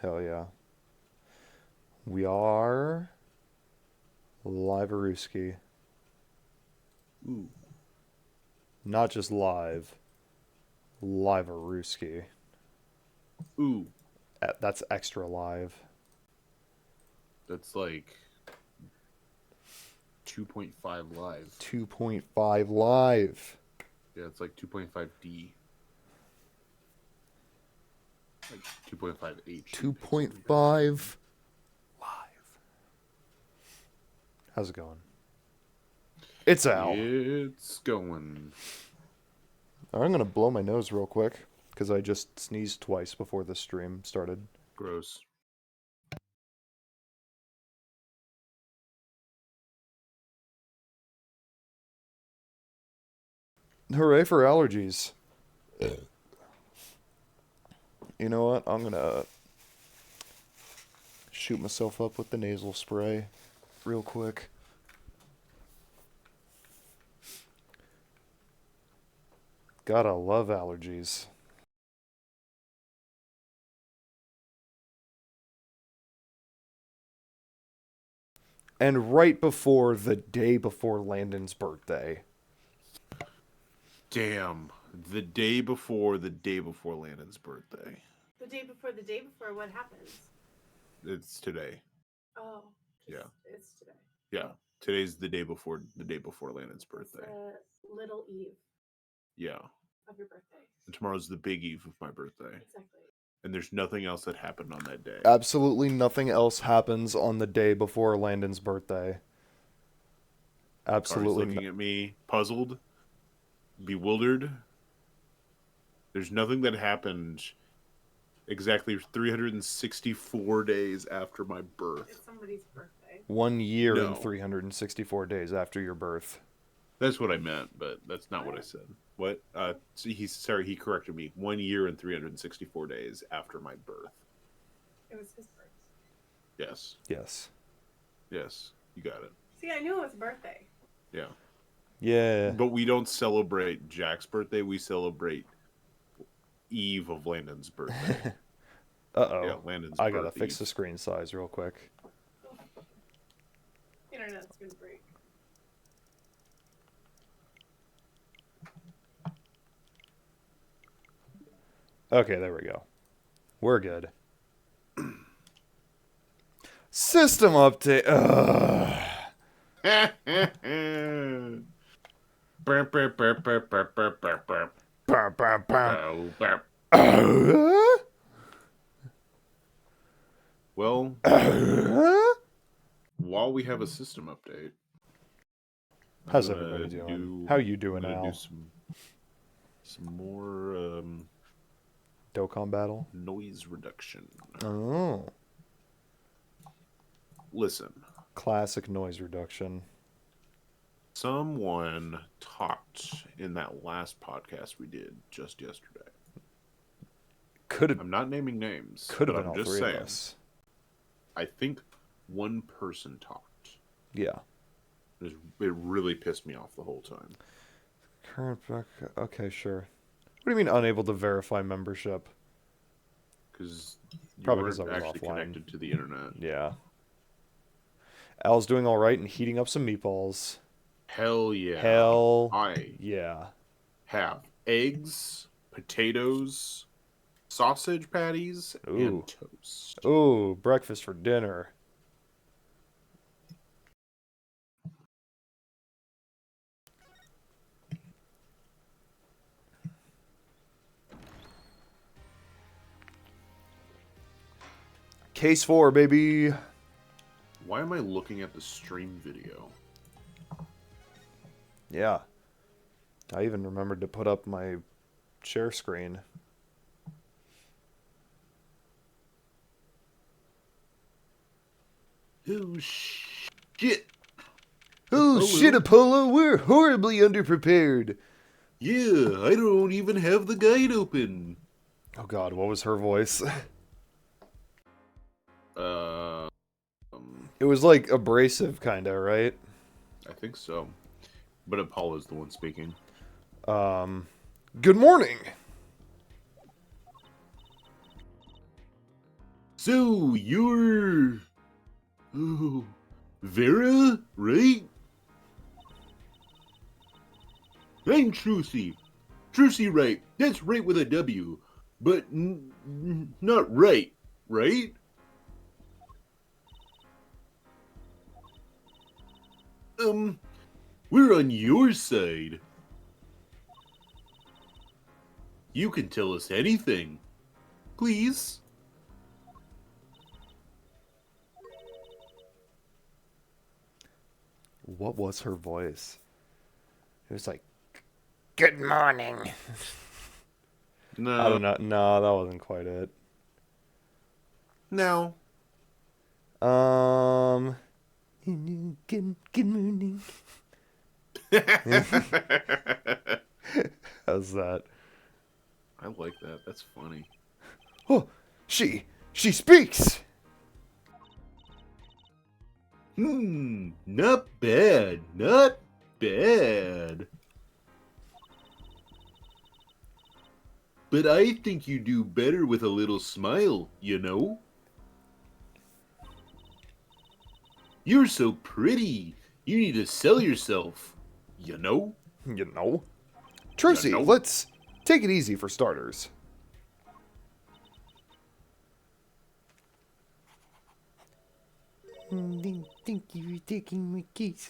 Hell yeah. We are live-a-rooski. Ooh. Not just live. Live-a-rooski. Ooh. That's extra live. That's like 2.5 live. 2.5 live. Yeah, it's like 2.5D. Like 2.5H. 2.5 live. How's it going? It's Al. It's going. I'm gonna blow my nose real quick because I just sneezed twice before the stream started. Gross. Hooray for allergies. You know what? I'm gonna shoot myself up with the nasal spray real quick. Gotta love allergies. And right before the day before Landon's birthday. Damn. The day before Landon's birthday. The day before, what happens? It's today. Oh. Yeah. It's today. Yeah. Today's the day before Landon's birthday. It's little eve Yeah. of your birthday. And tomorrow's the big eve of my birthday. Exactly. And there's nothing else that happened on that day. Absolutely nothing else happens on the day before Landon's birthday. Absolutely. Kari's looking at me, puzzled, bewildered. There's nothing that happened exactly 364 days after my birth. It's somebody's birthday. 1 year No. and 364 days after your birth. That's what I meant, but that's not what I said. What? He corrected me. 1 year and 364 days after my birth. It was his birthday. Yes. Yes. Yes. You got it. See, I knew it was a birthday. Yeah. Yeah. But we don't celebrate Jack's birthday. We celebrate eve of Landon's birthday. Uh-oh. Yeah, Landon's I gotta birth fix eve. the screen size real quick. Internet's gonna break. Okay, there we go. We're good. System update. Ugh. Burp, burp, burp, burp, burp, burp, burp, burp. Burp, burp, burp. Oh, burp. Uh? Well, while we have a system update, How's everybody doing? How you doing, I'm gonna Al? do some more Dokkan battle? noise reduction. Oh. Listen. Classic noise reduction. Someone talked in that last podcast we did just yesterday. I'm not naming names. Could have but been I'm all just three saying, of us. I think one person talked. Yeah. It really pissed me off the whole time. Current back. Okay, sure. What do you mean unable to verify membership? Because you Probably 'cause weren't I was actually offline. connected to the internet. Yeah. Al's doing all right and heating up some meatballs. Hell yeah. Hell yeah. Have eggs, potatoes, sausage patties, and toast. Ooh, breakfast for dinner. Case 4, baby. Why am I looking at the stream video? Yeah. I even remembered to put up my share screen. Oh, shit. Oh, shit, Apollo. We're horribly underprepared. Yeah, I don't even have the guide open. Oh, God, what was her voice? It was like abrasive, kind of, right? I think so. But Apollo's the one speaking. Good morning. So, you're... Oh, Vera, right? I'm Trucy. Trucy right. That's right with a W. But not right, right? We're on your side. You can tell us anything. Please. What was her voice? It was like, Good morning. No. I don't know. No, that wasn't quite it. No. Good morning. How's that? I like that. That's funny. Oh, she speaks. Not bad. Not bad. But I think you do better with a little smile, you know? You're so pretty. You need to sell yourself, you know? You know, Trucy, You know? let's take it easy for starters. Think you were taking my keys.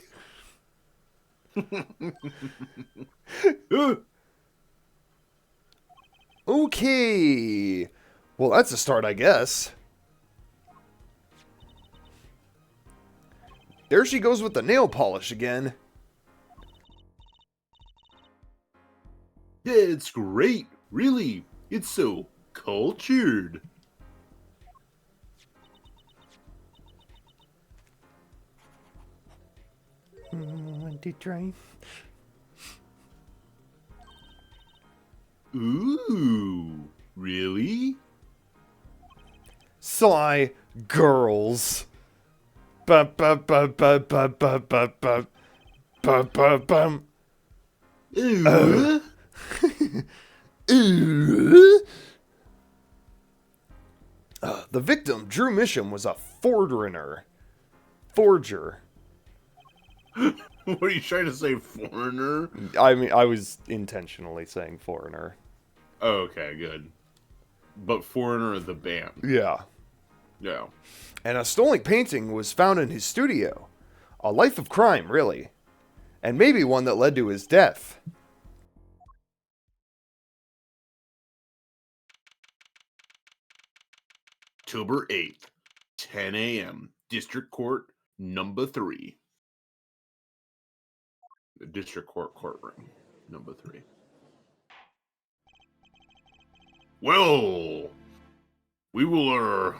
Okay. Well, that's a start, I guess. There she goes with the nail polish again. Yeah, it's great. Really. It's so cultured. Want to try? Ooh. Really? Sly girls. Ba ba ba ba ba ba ba ba ba ba bum. Ooh. The victim, Drew Misham, was a forger. What are you trying to say, foreigner? I mean, I was intentionally saying foreigner. Oh, okay, good. But Foreigner the band. Yeah. Yeah. And a stolen painting was found in his studio. A life of crime, really. And maybe one that led to his death. October 8th, 10 a.m. District Court, number 3. The District Court courtroom, number 3. Well, we will,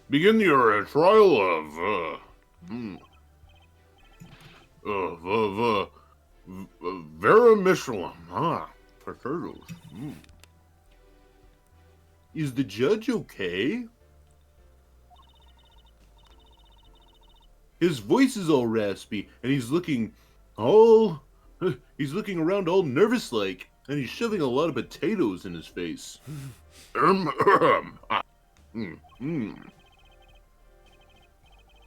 begin your trial of Vera Michelin. Potatoes. Is the judge okay? His voice is all raspy, and he's looking around all nervous like, and he's shoving a lot of potatoes in his face.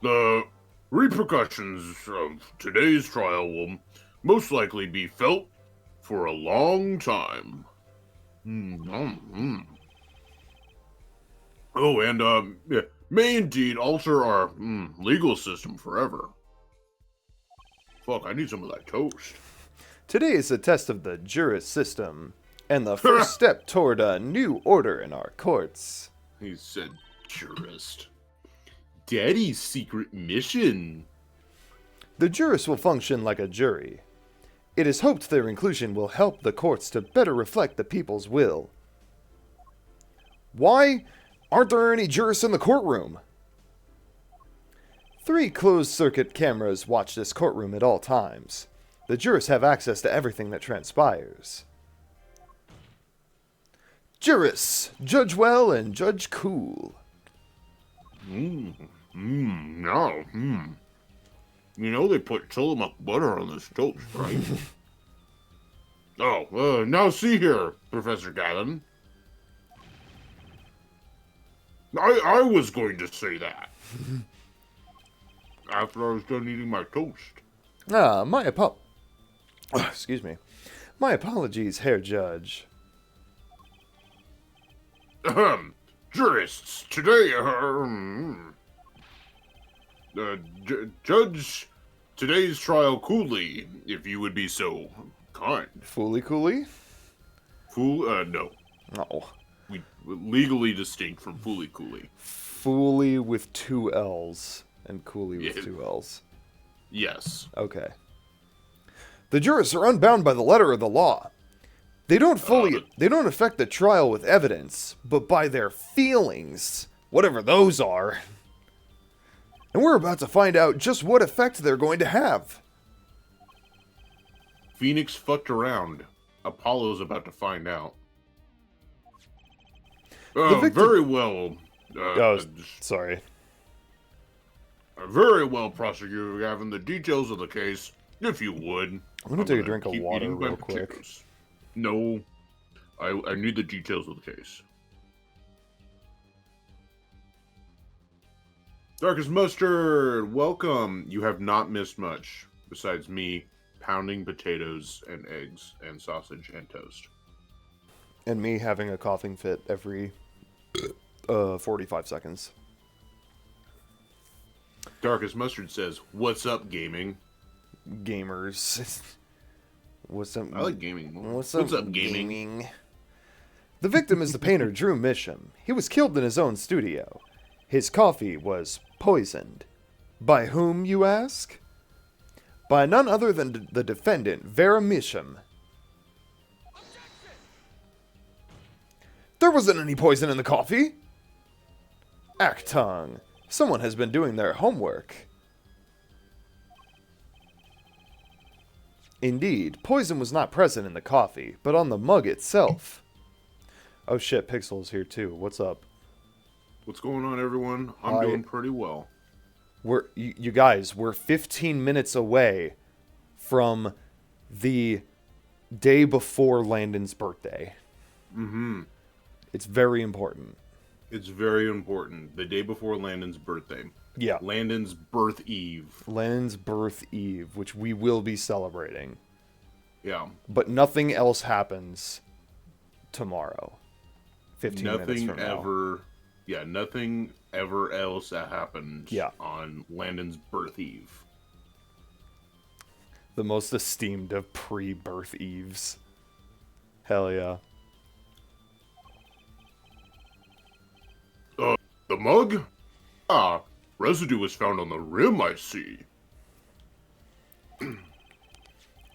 The repercussions of today's trial will most likely be felt for a long time. Oh, and may indeed alter our legal system forever. Fuck, I need some of that toast. Today is a test of the jurist system, and the first step toward a new order in our courts. He said jurist. Daddy's secret mission. The jurists will function like a jury. It is hoped their inclusion will help the courts to better reflect the people's will. Why aren't there any jurists in the courtroom? 3 closed-circuit cameras watch this courtroom at all times. The jurists have access to everything that transpires. Jurists, judge well and judge cool. No. You know they put Tillamook butter on this toast, right? Now see here, Professor Gavin. I was going to say that. After I was done eating my toast. Excuse me. My apologies, Herr Judge. Jurists, today, judge today's trial coolly, if you would be so kind. Fooly cooly? No. No. We legally distinct from fooly cooly. Fooly with 2 L's and coolly with Yeah. 2 L's. Yes. Okay. The jurists are unbound by the letter of the law. They don't affect the trial with evidence, but by their feelings, whatever those are. And we're about to find out just what effect they're going to have. Phoenix fucked around. Apollo's about to find out. Very well. Sorry. Very well, Prosecutor Gavin. The details of the case, if you would. I'm gonna take a drink of keep water eating my real quick. potatoes. No. I need the details of the case. Darkest Mustard, welcome. You have not missed much, besides me pounding potatoes and eggs and sausage and toast. And me having a coughing fit every 45 seconds. Darkest Mustard says, "What's up, gaming?" Gamers. What's up? I like gaming more. What's up, gaming? The victim is the painter Drew Misham. He was killed in his own studio. His coffee was poisoned. By whom, you ask? By none other than the defendant, Vera Misham. There wasn't any poison in the coffee. Actung. Someone has been doing their homework. Indeed, poison was not present in the coffee, but on the mug itself. Oh shit, Pixel's here too. What's up? What's going on, everyone? I'm doing pretty well. You guys, we're 15 minutes away from the day before Landon's birthday. Mm-hmm. It's very important. It's very important. The day before Landon's birthday. Yeah. Landon's birth eve. Landon's birth eve, which we will be celebrating. Yeah. But nothing else happens tomorrow. 15 minutes from now. Nothing ever else that happened on Landon's birth eve. The most esteemed of pre-birth eves. Hell yeah. The mug? Ah, residue was found on the rim, I see.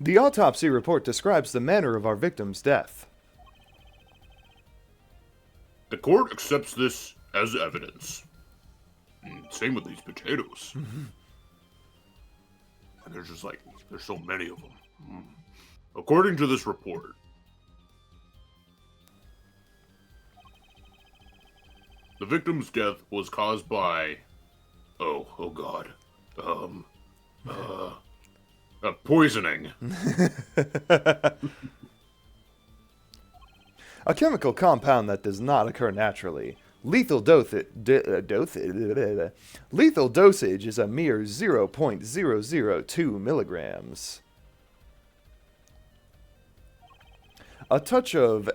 The autopsy report describes the manner of our victim's death. The court accepts this as evidence. Same with these potatoes. And there's so many of them. According to this report, the victim's death was caused by, oh god, poisoning. A chemical compound that does not occur naturally. Lethal dosage is a mere 0.002 milligrams. A touch of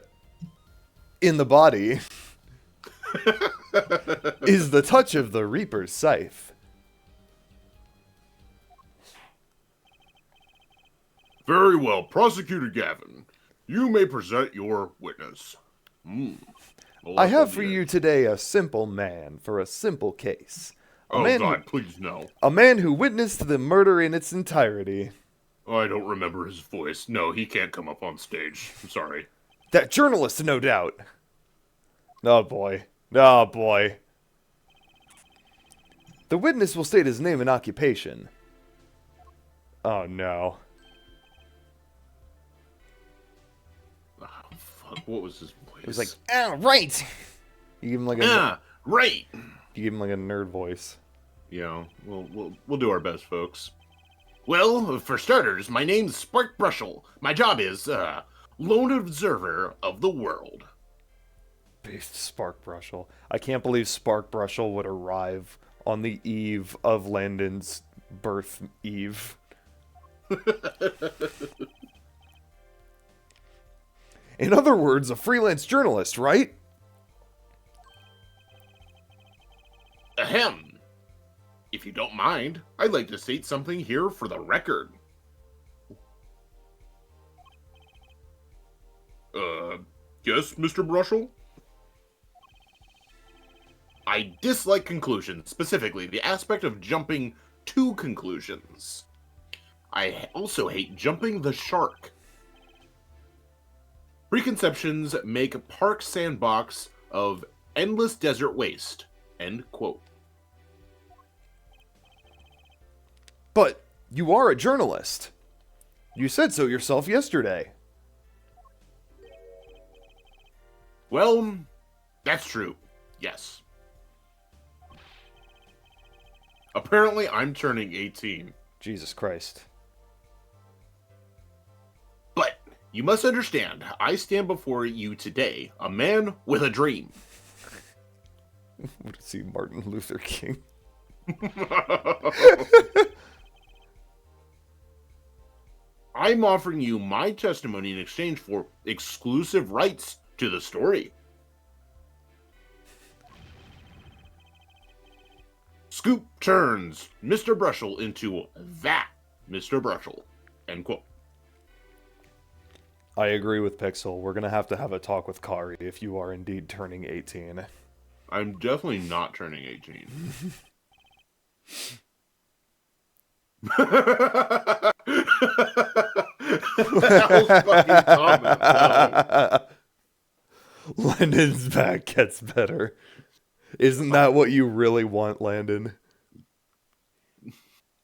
in the body is the touch of the Reaper's scythe. Very well, Prosecutor Gavin. You may present your witness. I have for you today a simple man for a simple case. Please no. A man who witnessed the murder in its entirety. I don't remember his voice. No, he can't come up on stage. I'm sorry. That journalist, no doubt. Oh boy. Oh boy. The witness will state his name and occupation. Oh no. What was his voice? It was like, ah, right. You give him like a right. You give him like a nerd voice. Yeah, we'll do our best, folks. Well, for starters, my name's Spark Brushel. My job is lone observer of the world. Spark Brushel. I can't believe Spark Brushel would arrive on the eve of Landon's birth eve. In other words, a freelance journalist, right? Ahem. If you don't mind, I'd like to state something here for the record. Yes, Mr. Brushel? I dislike conclusions, specifically the aspect of jumping to conclusions. I also hate jumping the shark. Preconceptions make a park sandbox of endless desert waste. End quote. But you are a journalist. You said so yourself yesterday. Well, that's true. Yes. Apparently, I'm turning 18. Jesus Christ. But you must understand, I stand before you today, a man with a dream. What is he, Martin Luther King? I'm offering you my testimony in exchange for exclusive rights to the story. Scoop turns Mr. Brushel into that Mr. Brushel. End quote. I agree with Pixel. We're going to have a talk with Kari if you are indeed turning 18. I'm definitely not turning 18. That was fucking comment. No. Landon's back gets better. Isn't that what you really want, Landon?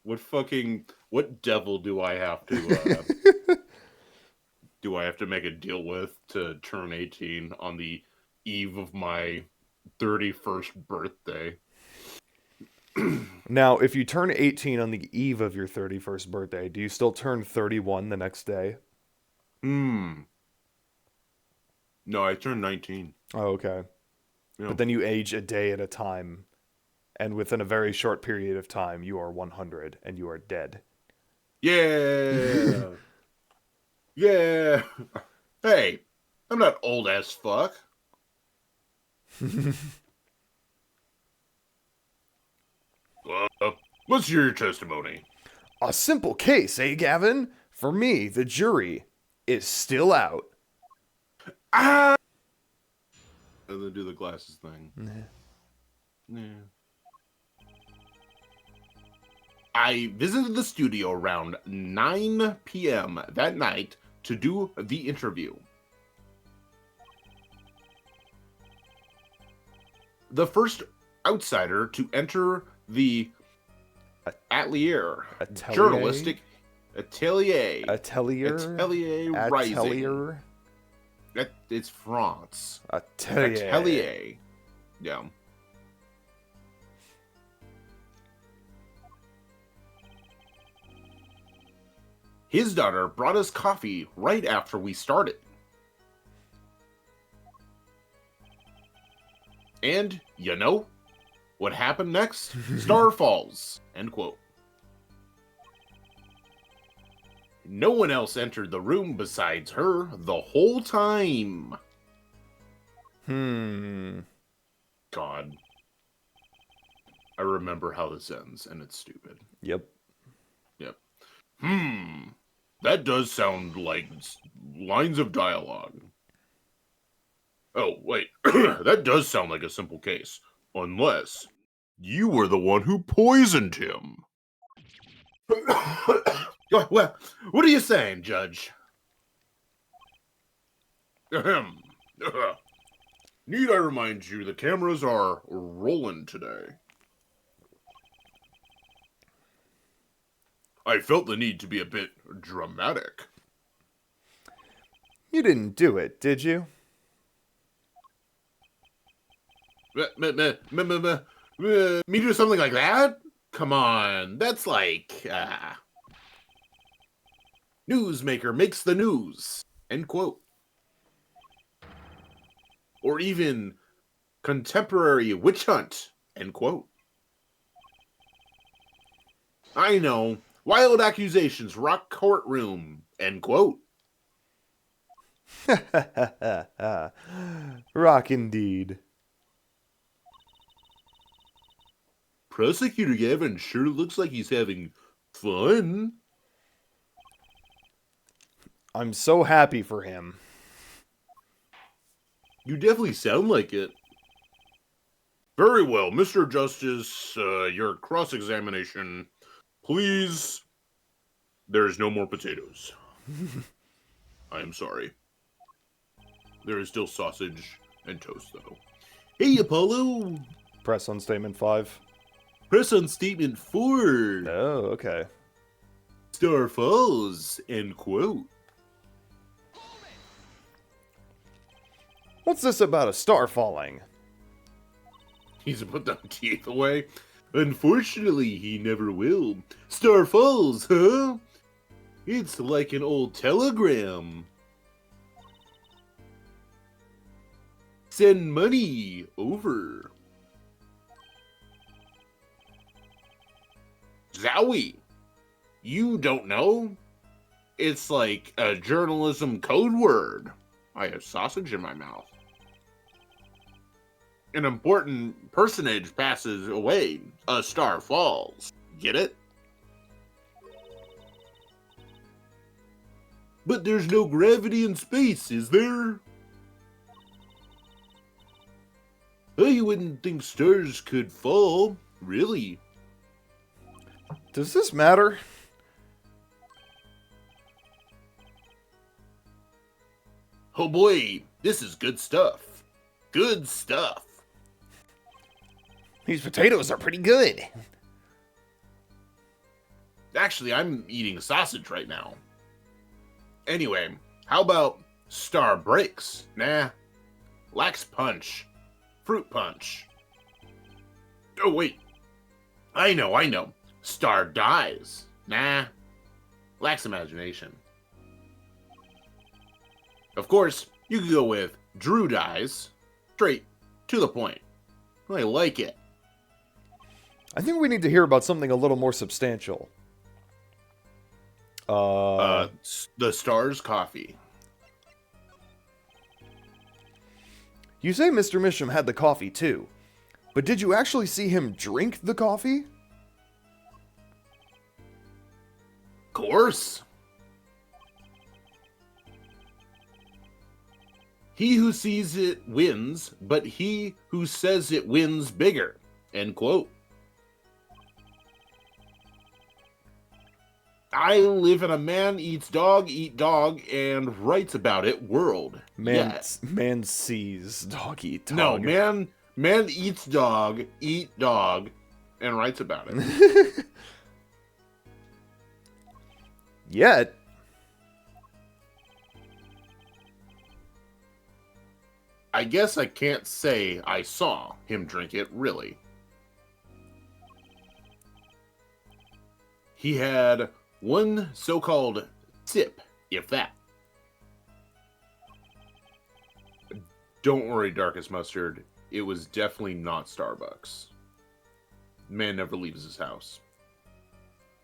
What devil do I have to make a deal with to turn 18 on the eve of my 31st birthday? Now, if you turn 18 on the eve of your 31st birthday, do you still turn 31 the next day? No, I turned 19. Oh, okay. Yeah. But then you age a day at a time, and within a very short period of time, you are 100 and you are dead. Yeah. Yeah. Hey, I'm not old as fuck. What's your testimony? A simple case, eh, Gavin? For me, the jury is still out. Ah! And then do the glasses thing. Yeah. I visited the studio around 9 p.m. that night to do the interview. The first outsider to enter the Atelier journalistic atelier rising. It's France. Atelier. Yeah. His daughter brought us coffee right after we started. And, you know, what happened next? Star falls. End quote. No one else entered the room besides her the whole time. God. I remember how this ends, and it's stupid. Yep. That does sound like lines of dialogue. Oh, wait. That does sound like a simple case. Unless you were the one who poisoned him. Well, what are you saying, Judge? Ahem. Need I remind you, the cameras are rolling today. I felt the need to be a bit dramatic. You didn't do it, did you? Me do something like that? Come on, that's like, newsmaker makes the news. End quote. or even contemporary witch hunt, end quote. I know, wild accusations rock courtroom, end quote. Rock indeed. Prosecutor Gavin sure looks like he's having fun. I'm so happy for him. You definitely sound like it. Very well, Mr. Justice, your cross-examination. Please, there's no more potatoes. I am sorry. There is still sausage and toast, though. Hey, Apollo! Press on statement 5. Press on statement 4. Oh, okay. Star Falls, end quote. What's this about a star falling? He's put them teeth away. Unfortunately, he never will. Star Falls, huh? It's like an old telegram. Send money over. Zowie, you don't know? It's like a journalism code word. I have sausage in my mouth. An important personage passes away. A star falls. Get it? But there's no gravity in space, is there? I wouldn't think stars could fall, really. Does this matter? Oh boy, this is good stuff. Good stuff. These potatoes are pretty good. Actually, I'm eating sausage right now. Anyway, how about star breaks? Nah. Lacks punch. Fruit punch. Oh, wait. I know. Star dies. Nah. Lacks imagination. Of course, you could go with Drew dies. Straight to the point. I like it. I think we need to hear about something a little more substantial. The Stars coffee. You say Mr. Misham had the coffee too, but did you actually see him drink the coffee? Course. He who sees it wins, but he who says it wins bigger. End quote. I live in a man eats dog, eat dog, and writes about it world. Man sees dog eat dog. No, man eats dog, eat dog, and writes about it. Yet. I guess I can't say I saw him drink it, really. He had one so-called sip, if that. Don't worry, Darkest Mustard. It was definitely not Starbucks. Man never leaves his house.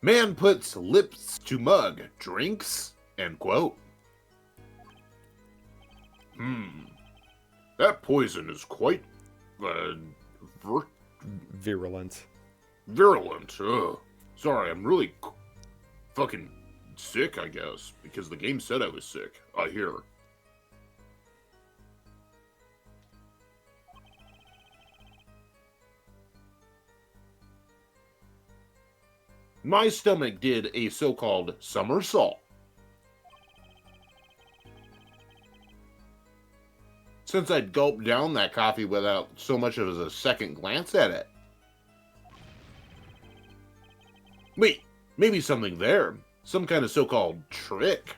Man puts lips to mug, drinks, end quote. That poison is quite Virulent. virulent. Ugh. Sorry, I'm really fucking sick, I guess, because the game said I was sick. I hear. My stomach did a so-called somersault. Since I'd gulped down that coffee without so much as a second glance at it. Wait, maybe something there. Some kind of so-called trick.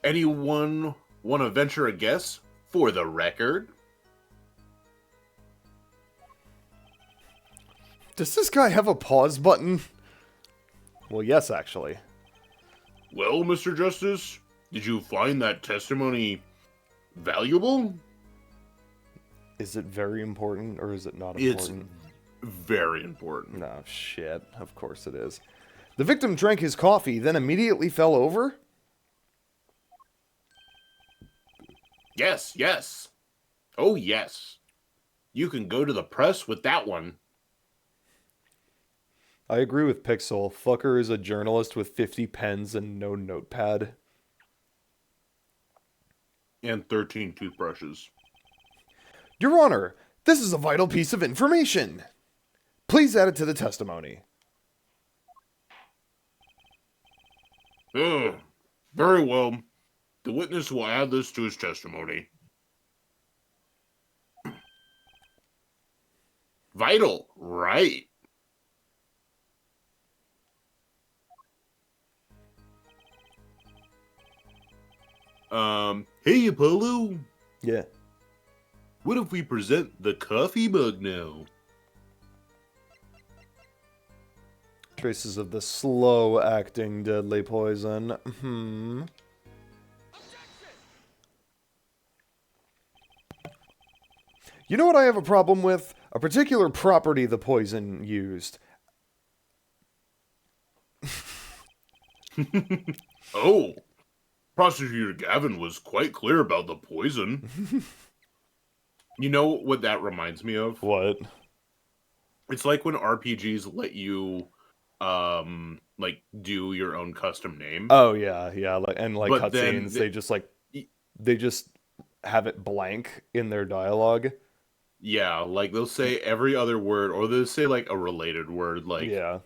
Anyone want to venture a guess for the record? Does this guy have a pause button? Well, yes, actually. Well, Mr. Justice, Did you find that testimony valuable? Is it very important or is it not It's important? very important. No, shit. Of course it is. The victim drank his coffee, then immediately fell over? Yes, yes. Oh, yes. You can go to the press with that one. I agree with Pixel. Fucker is a journalist with 50 pens and no notepad. And 13 toothbrushes. Your Honor, this is a vital piece of information. Please add it to the testimony. Very well. The witness will add this to his testimony. Vital, right? Hey, Apollo. Yeah. What if we present the coffee mug now? Traces of the slow-acting deadly poison. You know what I have a problem with? A particular property the poison used. Oh, Prosecutor Gavin was quite clear about the poison. You know what that reminds me of? What? It's like when RPGs let you, like, do your own custom name. Oh, yeah, yeah. And, like, But then cutscenes, they just, like, they just have it blank in their dialogue. Yeah, like, they'll say every other word, or they'll say, like, a related word, like, Yeah.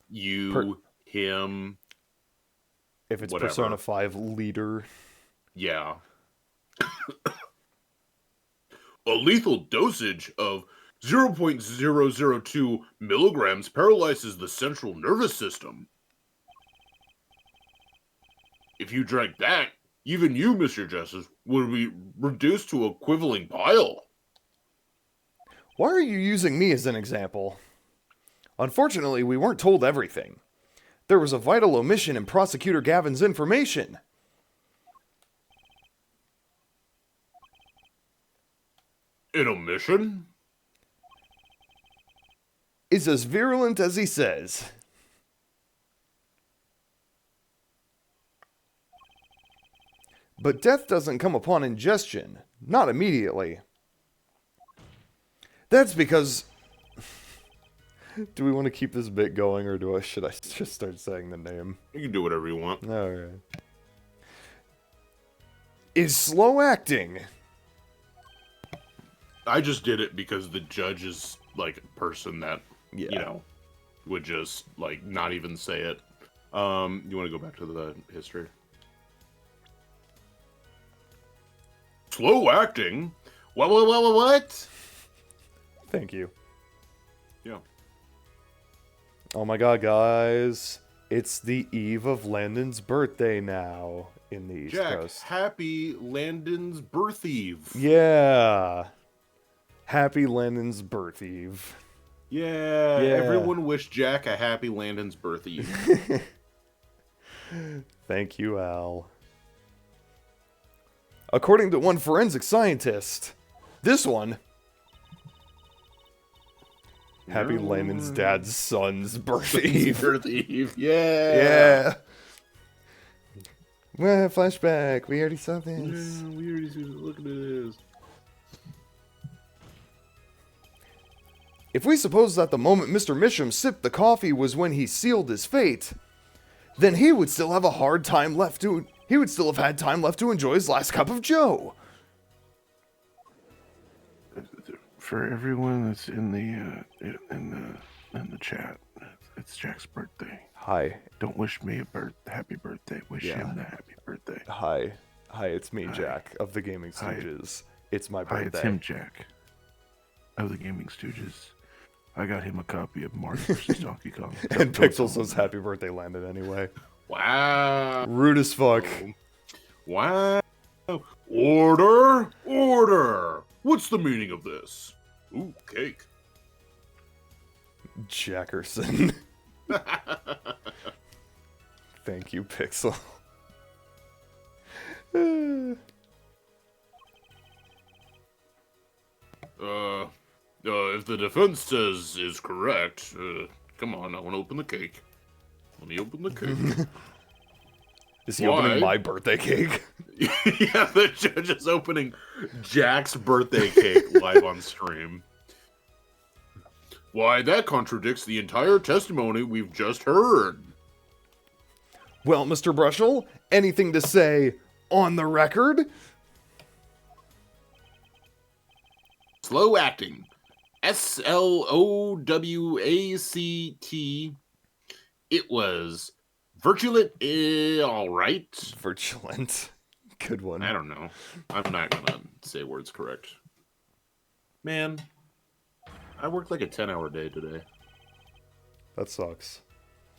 you, him, If it's whatever. Persona 5 leader. Yeah. A lethal dosage of 0.002 milligrams paralyzes the central nervous system. If you drank that, even you, Mr. Justice, would be reduced to a quivering pile. Why are you using me as an example? Unfortunately, we weren't told everything. There was a vital omission in Prosecutor Gavin's information. An omission? Is as virulent as he says. But death doesn't come upon ingestion. Not immediately. That's because... Do we want to keep this bit going, or should I just start saying the name? You can do whatever you want. Alright. Is slow acting. I just did it because the judge is, like, a person that, Yeah. you know, would just, like, not even say it. You want to go back to the history? Slow acting? What? Thank you. Yeah. Oh my god, guys. It's the eve of Landon's birthday now in the East Jack, Coast. happy Landon's birth eve. Yeah. Happy Landon's birth eve. Yeah, Yeah. everyone wish Jack a happy Landon's birth eve. Thank you, Al. According to one forensic scientist, this one... Happy Landon's dad's son's birth eve. Birth eve, yeah. Yeah. Well, flashback. We already saw this. Yeah, we already see. Look at this. If we suppose that the moment Mr. Misham sipped the coffee was when he sealed his fate, then he would still have had time left to enjoy his last cup of joe. For everyone that's in the chat, it's Jack's birthday. Hi. Don't wish me a happy birthday. Wish him the happy birthday. Hi, it's me, Hi. Jack, of the Gaming Hi. Stooges. It's my Hi, birthday. it's him, Jack, of the Gaming Stooges. I got him a copy of Mario vs. Donkey Kong. And Don't Pixel tell says him happy birthday, Landon, anyway. Wow. Rude as fuck. Wow. Order! Order! What's the meaning of this? Ooh, cake. Jackerson. Thank you, Pixel. if the defense says is correct, come on, I want to open the cake. Let me open the cake. Is he Why? opening my birthday cake? Yeah, the judge is opening Jack's birthday cake live on stream. Why, that contradicts the entire testimony we've just heard. Well, Mr. Brushel, anything to say on the record? Slow acting. SLOWACT. It was virulent, all right. Virulent. Good one. I don't know. I'm not gonna say words correct. Man, I worked like a 10-hour day today. That sucks.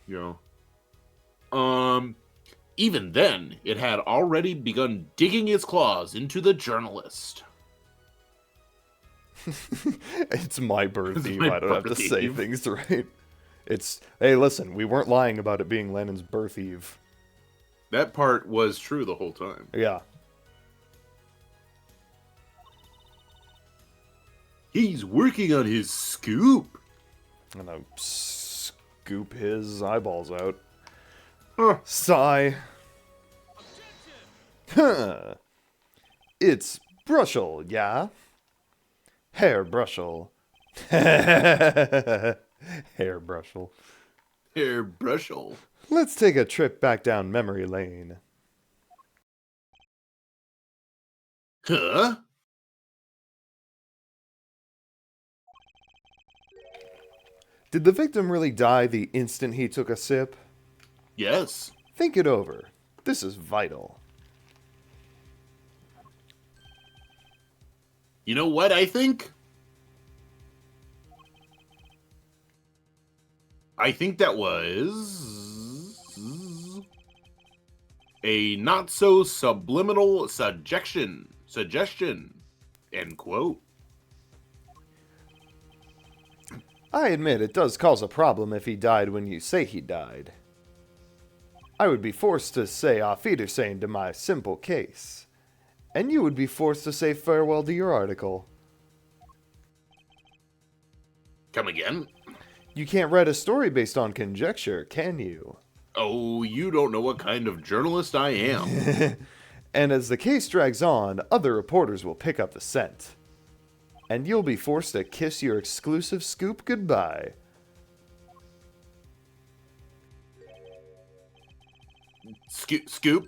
You know. Even then, it had already begun digging its claws into the journalist. It's my birthday. my I don't have to birth say eve. things right. It's, hey, listen, we weren't lying about it being Lennon's birth eve. That part was true the whole time. Yeah. He's working on his scoop. And I scoop his eyeballs out. Huh. Sigh. Huh. It's Brushel, yeah? Hair Brushel. Hair Brushel. Hair brushel. Let's take a trip back down memory lane. Huh? Did the victim really die the instant he took a sip? Yes. Think it over. This is vital. You know what I think? I think that was a not so subliminal suggestion. End quote. I admit it does cause a problem if he died when you say he died. I would be forced to say auf Wiedersehen to my simple case. And you would be forced to say farewell to your article. Come again? You can't write a story based on conjecture, can you? Oh, you don't know what kind of journalist I am. And as the case drags on, other reporters will pick up the scent. And you'll be forced to kiss your exclusive scoop goodbye. Scoop.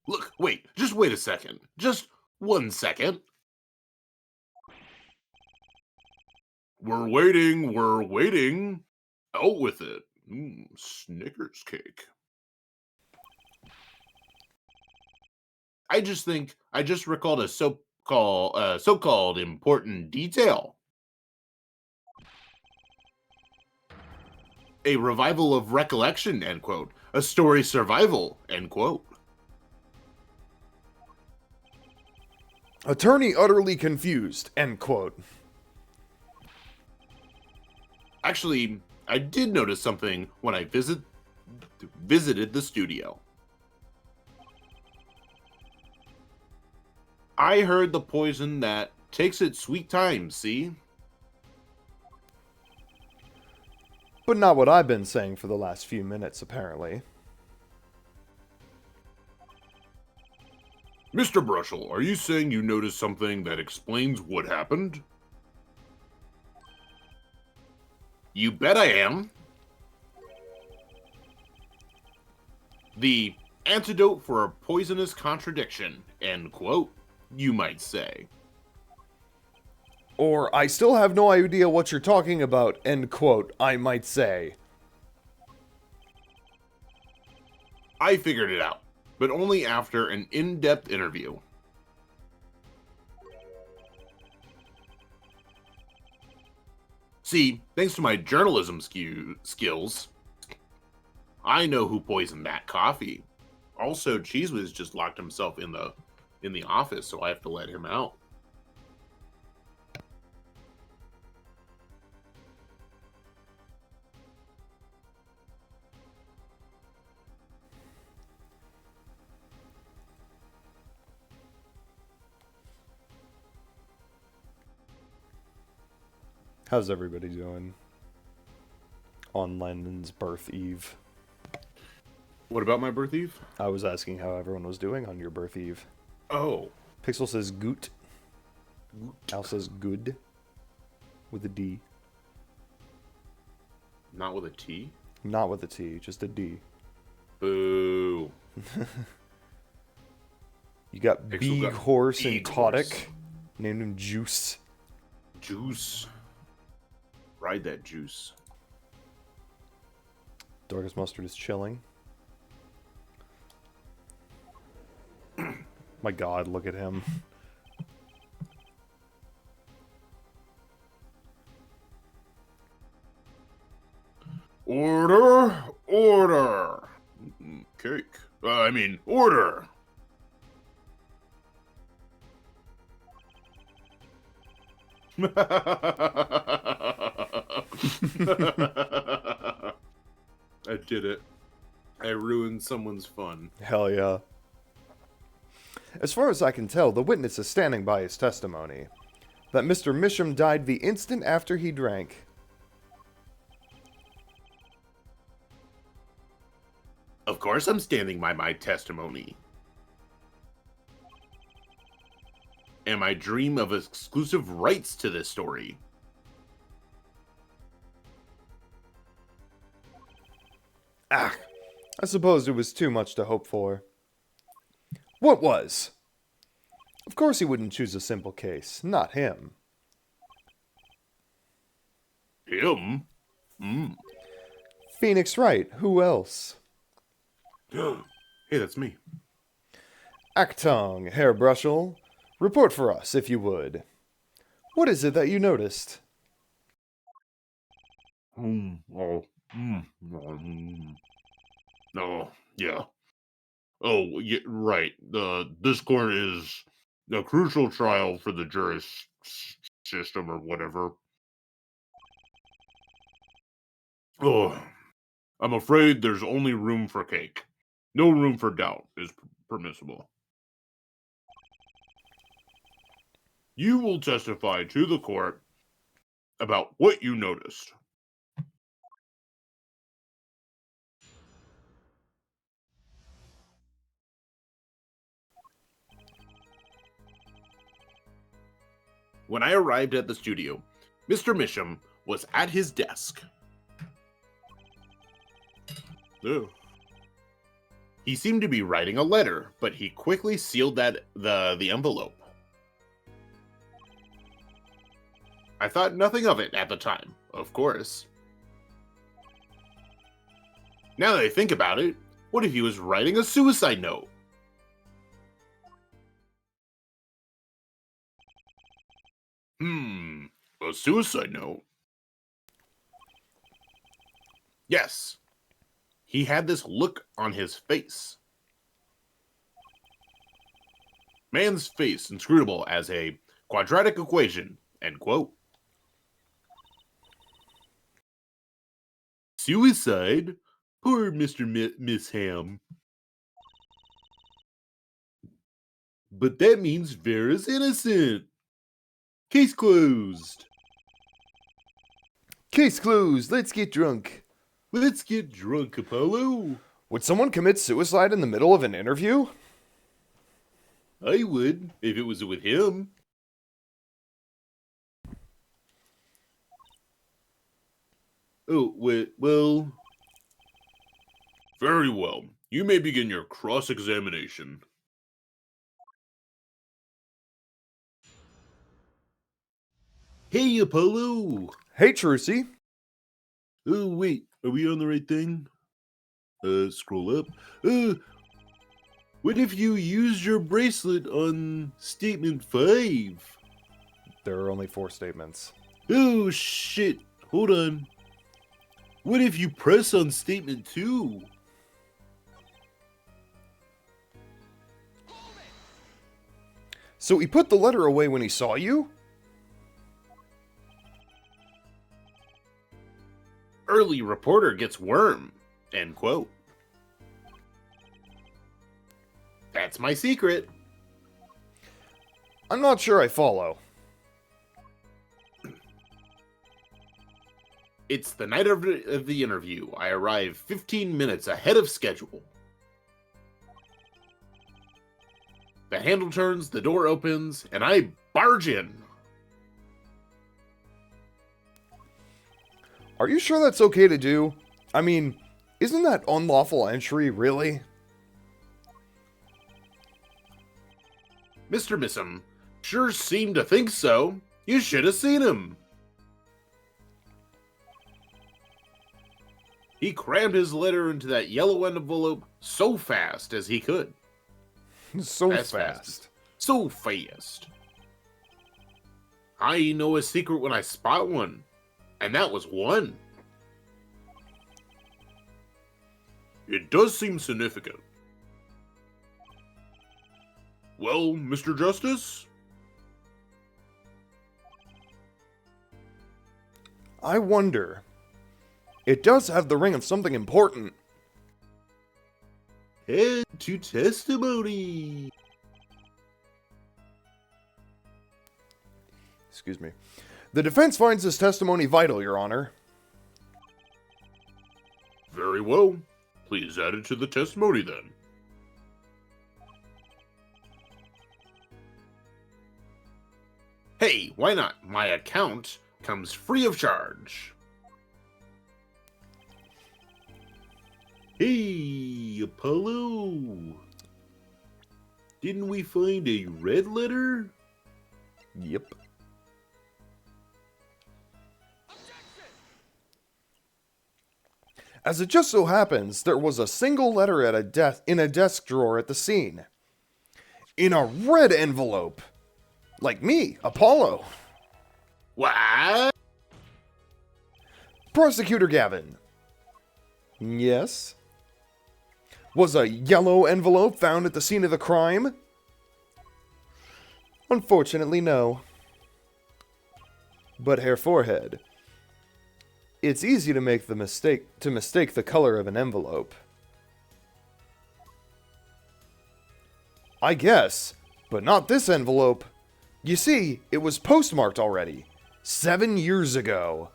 Look, just wait a second. Just 1 second. We're waiting. Out with it. Snickers cake. I just recalled a so-called important detail. A revival of recollection, end quote. A story survival, end quote. Attorney utterly confused, end quote. Actually, I did notice something when I visited the studio. I heard the poison that takes its sweet time, see? But not what I've been saying for the last few minutes, apparently. Mr. Brushel, are you saying you noticed something that explains what happened? You bet I am. The antidote for a poisonous contradiction, end quote, you might say. Or, I still have no idea what you're talking about, end quote, I might say. I figured it out, but only after an in-depth interview. See, thanks to my journalism skills, I know who poisoned that coffee. Also, Cheese Whiz just locked himself in the office, so I have to let him out. How's everybody doing on Landon's birth eve? What about my birth eve? I was asking how everyone was doing on your birth eve. Oh. Pixel says goot. Al says good. With a D. Not with a T? Not with a T, just a D. Boo. You got Pixel Big got Horse and Big Todic. Horse. Named him Juice. Juice. Ride that juice. Darkest Mustard is chilling. My god, look at him. Order! Order! Cake. Order! I did it. I ruined someone's fun. Hell yeah. As far as I can tell, the witness is standing by his testimony. That Mr. Misham died the instant after he drank. Of course I'm standing by my testimony. And my dream of exclusive rights to this story. Ah, I suppose it was too much to hope for. What was? Of course he wouldn't choose a simple case. Not him. Him? Phoenix Wright. Who else? Hey, that's me. Actung, Hairbrushel. Report for us, if you would. What is it that you noticed? No, yeah. Oh, yeah, right. This court is a crucial trial for the juris system or whatever. Oh, I'm afraid there's only room for cake. No room for doubt is permissible. You will testify to the court about what you noticed. When I arrived at the studio, Mr. Misham was at his desk. Oh. He seemed to be writing a letter, but he quickly sealed the envelope. I thought nothing of it at the time, of course. Now that I think about it, what if he was writing a suicide note? A suicide note? Yes. He had this look on his face. Man's face inscrutable as a quadratic equation, end quote. Suicide? Poor Mr. Misham. But that means Vera's innocent. Case closed. Case closed. Let's get drunk. Let's get drunk, Apollo. Would someone commit suicide in the middle of an interview? I would, if it was with him. Oh, wait, well... Very well. You may begin your cross-examination. Hey, Apollo! Hey, Trucy. Oh, wait, are we on the right thing? Scroll up. What if you used your bracelet on statement 5? There are only 4 statements. Oh, shit. Hold on. What if you press on statement 2? So he put the letter away when he saw you? Early reporter gets worm. End quote. That's my secret. I'm not sure I follow. It's the night of the interview. I arrive 15 minutes ahead of schedule. The handle turns, the door opens, and I barge in. Are you sure that's okay to do? I mean, isn't that unlawful entry, really? Mr. Missum sure seemed to think so. You should have seen him. He crammed his letter into that yellow envelope so fast as he could. So As fast. So fast. I know a secret when I spot one. And that was one. It does seem significant. Well, Mr. Justice? I wonder. It does have the ring of something important. Head to testimony. Excuse me. The defense finds this testimony vital, Your Honor. Very well. Please add it to the testimony then. Hey, why not? My account comes free of charge. Hey, Apollo. Didn't we find a red letter? Yep. As it just so happens, there was a single letter at in a desk drawer at the scene. In a red envelope. Like me, Apollo. What? Prosecutor Gavin. Yes? Was a yellow envelope found at the scene of the crime? Unfortunately, no. But Herr Forehead, it's easy to make the mistake the color of an envelope. I guess, but not this envelope. You see, it was postmarked already. 7 years ago.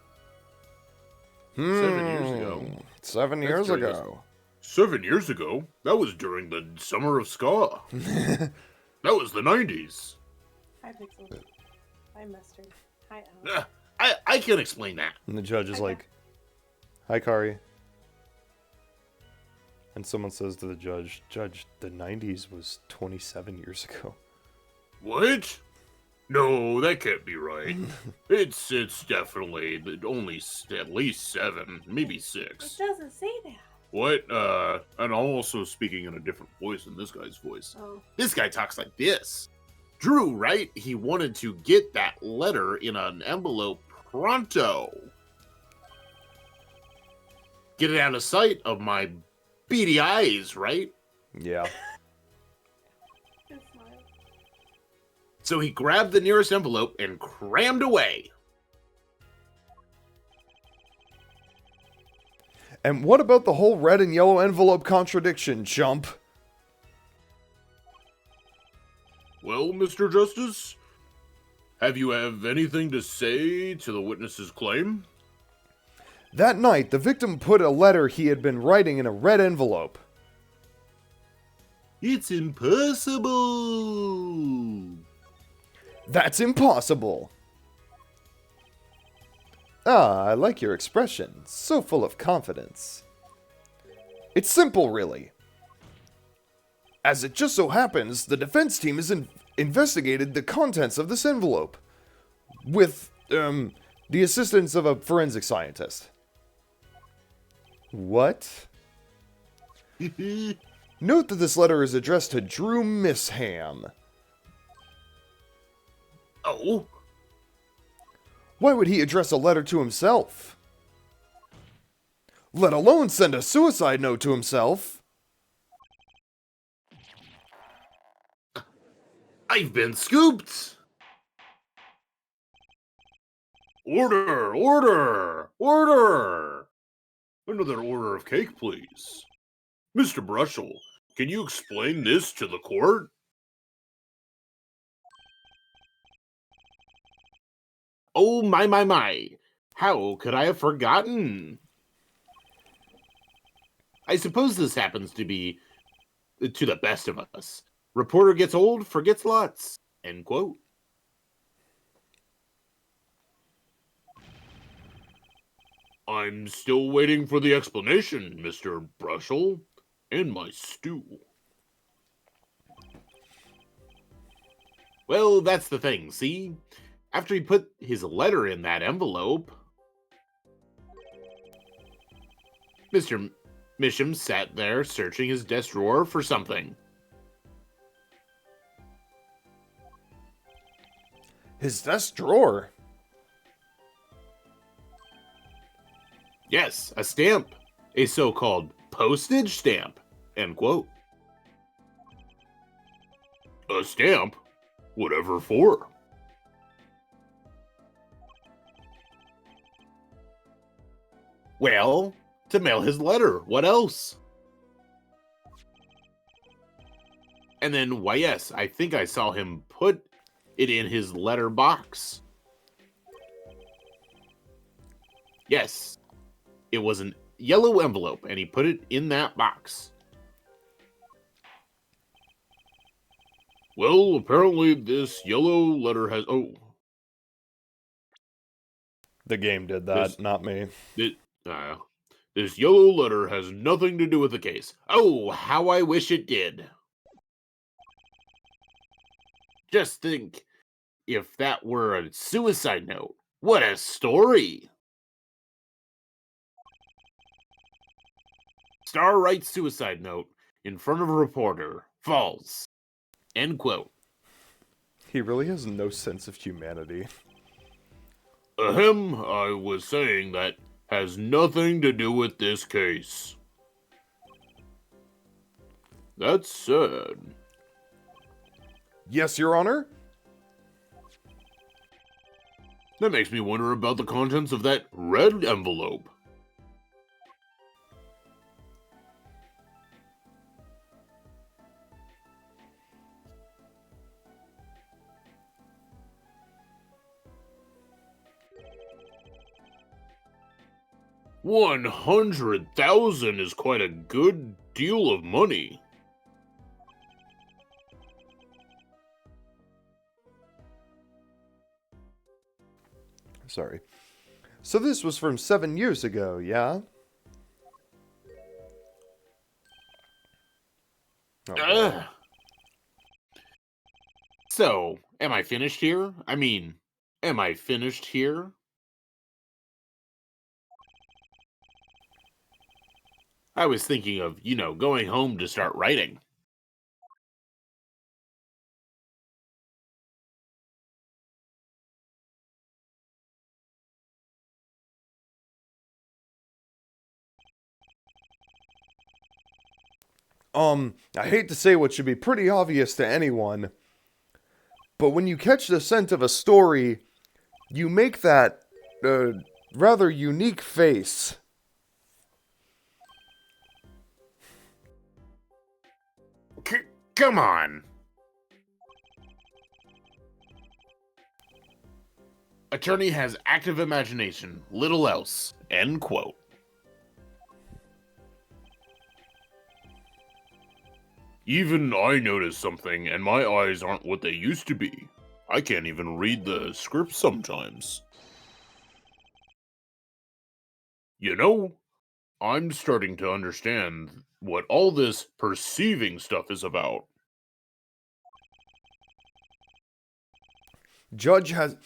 7 years ago. 7 years curious. ago. 7 years ago? That was during the summer of ska. That was the 90s. Hi, Pixel. Hi, Mustard. Hi, Alex. I can't explain that. And the judge is Okay. like, "Hi, Kari." And someone says to the judge, "Judge, the 90s was 27 years ago." What? No, that can't be right. It's definitely only at least 7, maybe It 6. doesn't say that. What? And I'm also speaking in a different voice than this guy's voice. Oh. This guy talks like this. Drew, right? He wanted to get that letter in an envelope pronto. Get it out of sight of my beady eyes, right? Yeah. Good smile. So he grabbed the nearest envelope and crammed away. And what about the whole red and yellow envelope contradiction, chump? Well, Mr. Justice, have you anything to say to the witness's claim? That night, the victim put a letter he had been writing in a red envelope. It's impossible. That's impossible. Ah, I like your expression. So full of confidence. It's simple, really. As it just so happens, the defense team has investigated the contents of this envelope with, the assistance of a forensic scientist. What? Note that this letter is addressed to Drew Misham. Oh, Why would he address a letter to himself? Let alone send a suicide note to himself. I've been scooped. Order, order, order. Another order of cake, please. Mr. Brushel, can you explain this to the court? Oh, my. How could I have forgotten? I suppose this happens to be to the best of us. Reporter gets old, forgets lots. End quote. I'm still waiting for the explanation, Mr. Brushel, and my stew. Well, that's the thing, see? After he put his letter in that envelope, Mr. Misham sat there searching his desk drawer for something. His desk drawer? Yes, a stamp. A so-called postage stamp. End quote. A stamp? Whatever for? Well, to mail his letter. What else? And then, why yes, I think I saw him put it in his letter box. Yes, it was an yellow envelope, and he put it in that box. Well, apparently this yellow letter has... Oh. The game did that, not me. This yellow letter has nothing to do with the case. Oh, how I wish it did. Just think, if that were a suicide note, what a story! Star writes suicide note in front of a reporter. Falls. End quote. He really has no sense of humanity. Ahem, I was saying that has nothing to do with this case. That's sad. Yes, Your Honor? That makes me wonder about the contents of that red envelope. $100,000 is quite a good deal of money. Sorry. So this was from 7 years ago, yeah? Oh, So, am I finished here? I mean, am I finished here? I was thinking of, going home to start writing. I hate to say what should be pretty obvious to anyone, but when you catch the scent of a story, you make that, rather unique face. Come on. Attorney has active imagination, little else. End quote. Even I noticed something, and my eyes aren't what they used to be. I can't even read the script sometimes. I'm starting to understand what all this perceiving stuff is about. Judge has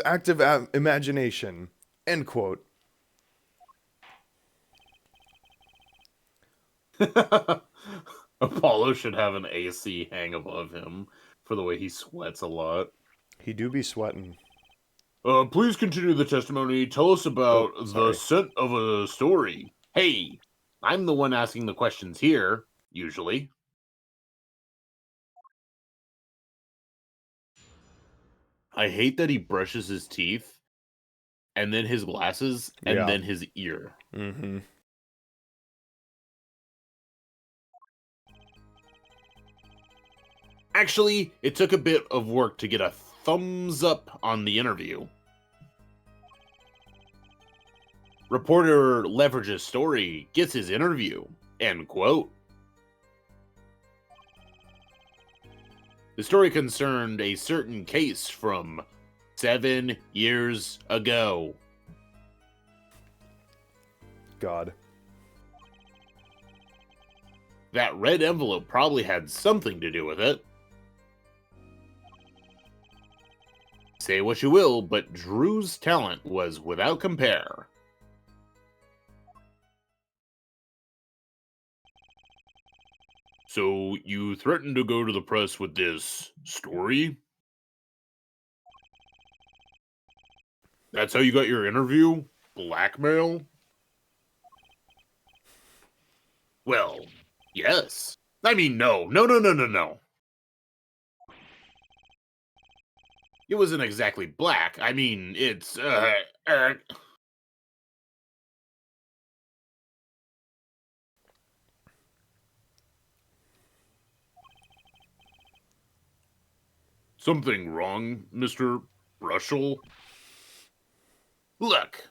active imagination. End quote. Apollo should have an AC hang above him for the way he sweats a lot. He do be sweating. Please continue the testimony. Tell us about the sorry. scent of a story. Hey, I'm the one asking the questions here, usually. I hate that he brushes his teeth, and then his glasses, and then his ear. Mm-hmm. Actually, it took a bit of work to get a thumbs up on the interview. Reporter leverages story, gets his interview. End quote. The story concerned a certain case from 7 years ago. God. That red envelope probably had something to do with it. Say what you will, but Drew's talent was without compare. So, you threatened to go to the press with this story? That's how you got your interview? Blackmail? Well, yes. I mean, no. No. It wasn't exactly black. I mean, it's, Something wrong, Mr. Brushel? Look,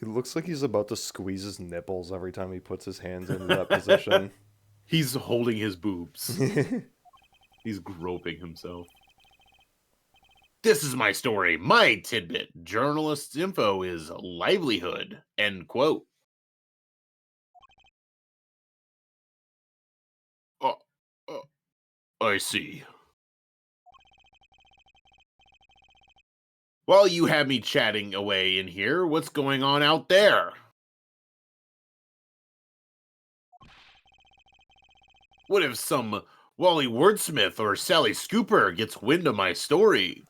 He looks like he's about to squeeze his nipples every time he puts his hands into that position. he's holding his boobs. He's groping himself. This is my story, my tidbit. Journalist's info is livelihood. End quote. I see. While you have me chatting away in here, what's going on out there? What if some Wally Wordsmith or Sally Scooper gets wind of my story?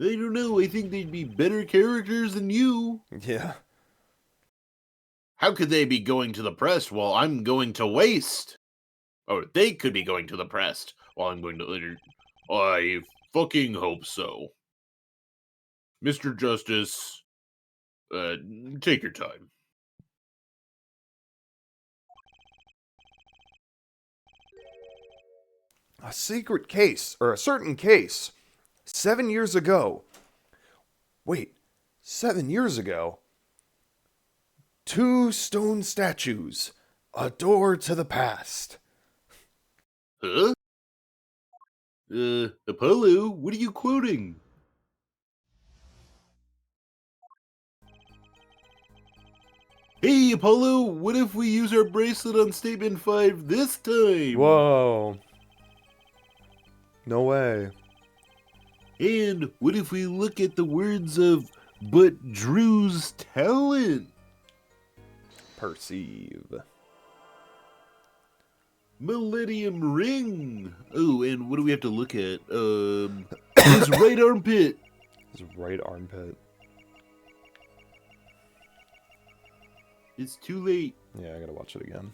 I don't know, I think they'd be better characters than you. Yeah. How could they be going to the press while I'm going to waste? Or they could be going to the press while I'm going to... I fucking hope so. Mr. Justice, take your time. A secret case, or a certain case, 7 years ago. Wait, 7 years ago? 2 stone statues, a door to the past. Huh? Apollo, what are you quoting? Hey, Apollo, what if we use our bracelet on Statement 5 this time? Whoa. No way. And what if we look at the words of but Drew's talent? Perceive. Millennium Ring. Oh, and what do we have to look at? His right armpit. His right armpit. It's too late. Yeah, I gotta watch it again.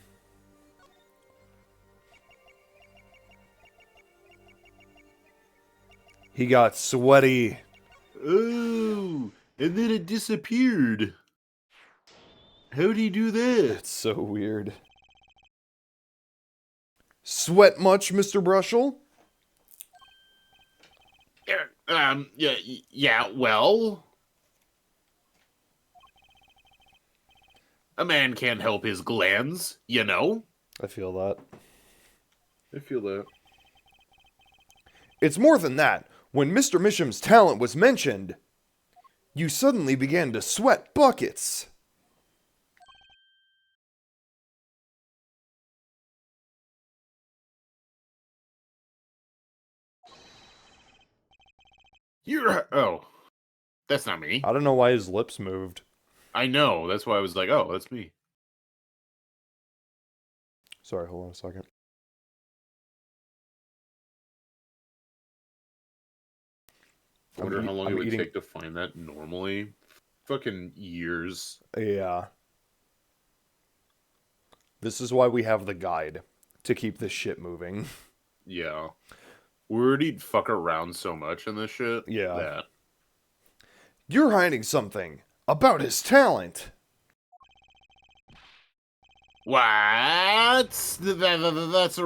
He got sweaty. Oh, and then it disappeared. How'd he do that? That's so weird. Sweat much, Mr. Brushel? Yeah, well... A man can't help his glands, you know? I feel that. I feel that. It's more than that. When Mr. Misham's talent was mentioned, you suddenly began to sweat buckets. Oh. That's not me. I don't know why his lips moved. I know, that's why I was like, oh, that's me. Sorry, hold on a second. I wonder how long it would take to find that normally. Fucking years. Yeah. This is why we have the guide, to keep this shit moving. Yeah. We already fuck around so much in this shit. Yeah. That. You're hiding something about his talent. What? That's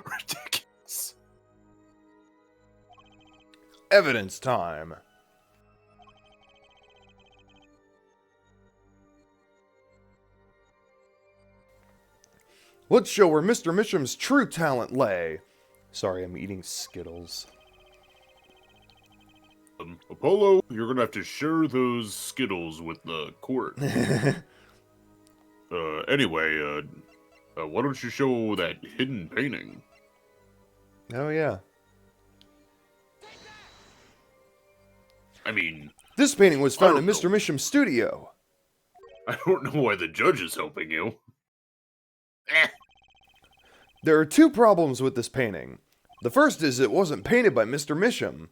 ridiculous. Evidence time. Let's show where Mr. Misham's true talent lay. Sorry, I'm eating Skittles. Apollo, you're gonna have to share those Skittles with the court. Anyway, why don't you show that hidden painting? Oh, yeah. I mean, This painting was found I in don't Mr. know. Misham's studio. I don't know why the judge is helping you. There are two problems with this painting. The first is it wasn't painted by Mr. Misham.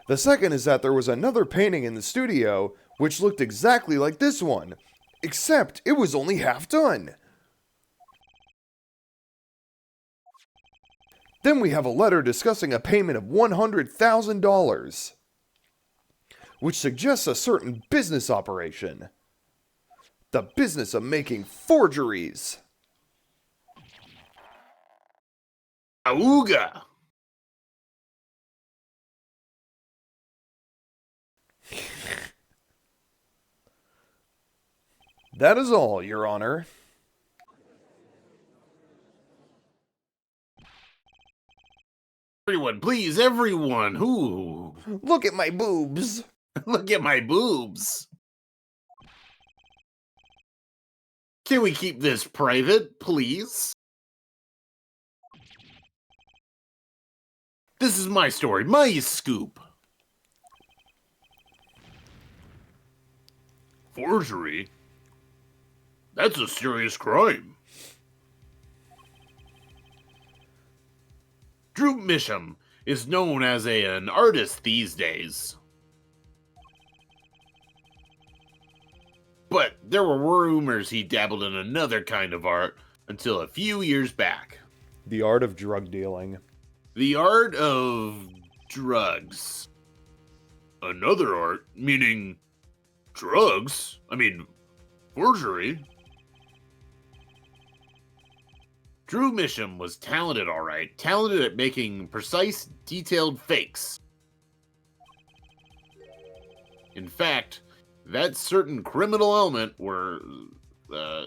The second is that there was another painting in the studio which looked exactly like this one, except it was only half done. Then we have a letter discussing a payment of $100,000, which suggests a certain business operation. The business of making forgeries. Auga! That is all, Your Honor. Everyone, please, everyone! Ooh, Look at my boobs. look at my boobs! Can we keep this private, please? This is my story, my scoop. Forgery? That's a serious crime. Drew Misham is known as an artist these days. But there were rumors he dabbled in another kind of art until a few years back. The art of drug dealing. The art of drugs. Another art, meaning drugs? I mean, forgery. Drew Misham was talented, all right. Talented at making precise, detailed fakes. In fact, that certain criminal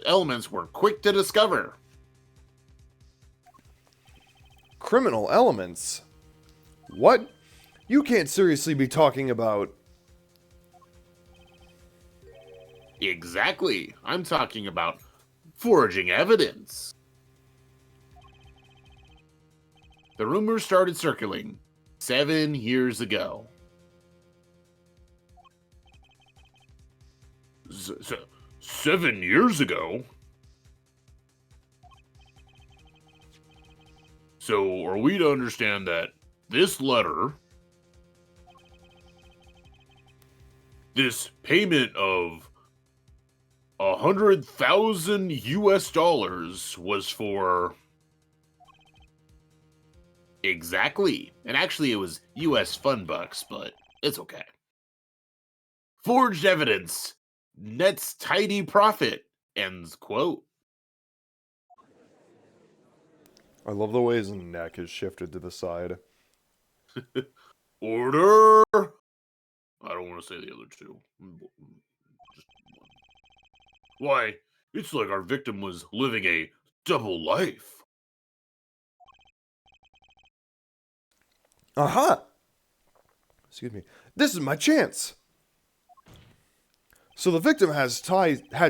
elements were quick to discover. Criminal elements? What? You can't seriously be talking about... Exactly. I'm talking about forging evidence. The rumors started circulating 7 years ago. 7 years ago? So, are we to understand that this letter, this payment of $100,000 was for... Exactly. And actually it was US fun bucks, but it's okay. Forged evidence nets tidy profit, ends quote. I love the way his neck is shifted to the side. Order! I don't want to say the other two. Just one. Why, it's like our victim was living a double life. Aha! Excuse me. This is my chance! So the victim had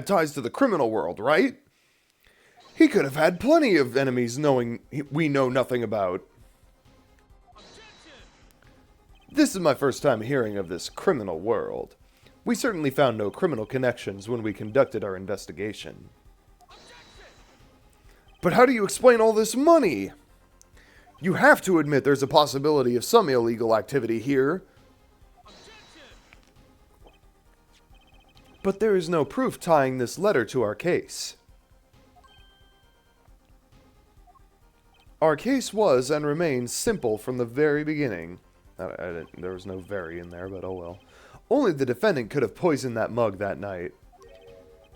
ties to the criminal world, right? He could have had plenty of enemies knowing we know nothing about. This is my first time hearing of this criminal world. We certainly found no criminal connections when we conducted our investigation. But how do you explain all this money? You have to admit there's a possibility of some illegal activity here. But there is no proof tying this letter to our case. Our case was and remains simple from the very beginning. There was no very in there, but oh well. Only the defendant could have poisoned that mug that night.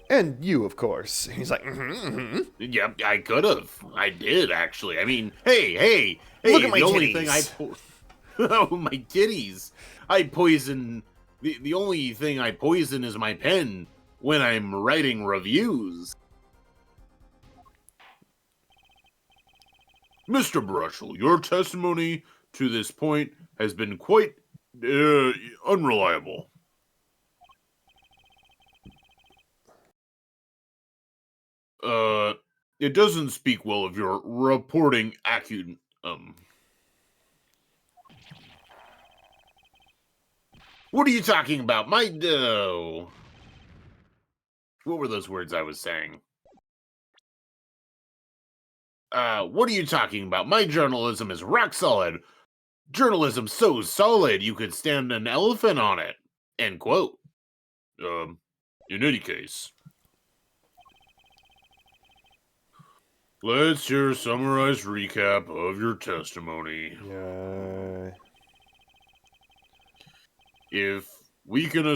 And you, of course. He's like, Yep, I could have. I did, actually. I mean, hey, Look at my the only titties. thing oh, my titties. I poison... The only thing I poison is my pen when I'm writing reviews. Mr. Brushel, your testimony to this point has been quite unreliable. It doesn't speak well of your reporting acumen. What are you talking about? What were those words I was saying? What are you talking about? My journalism is rock solid. Journalism so solid you could stand an elephant on it. End quote. In any case, let's hear a summarized recap of your testimony. Yeah. If we can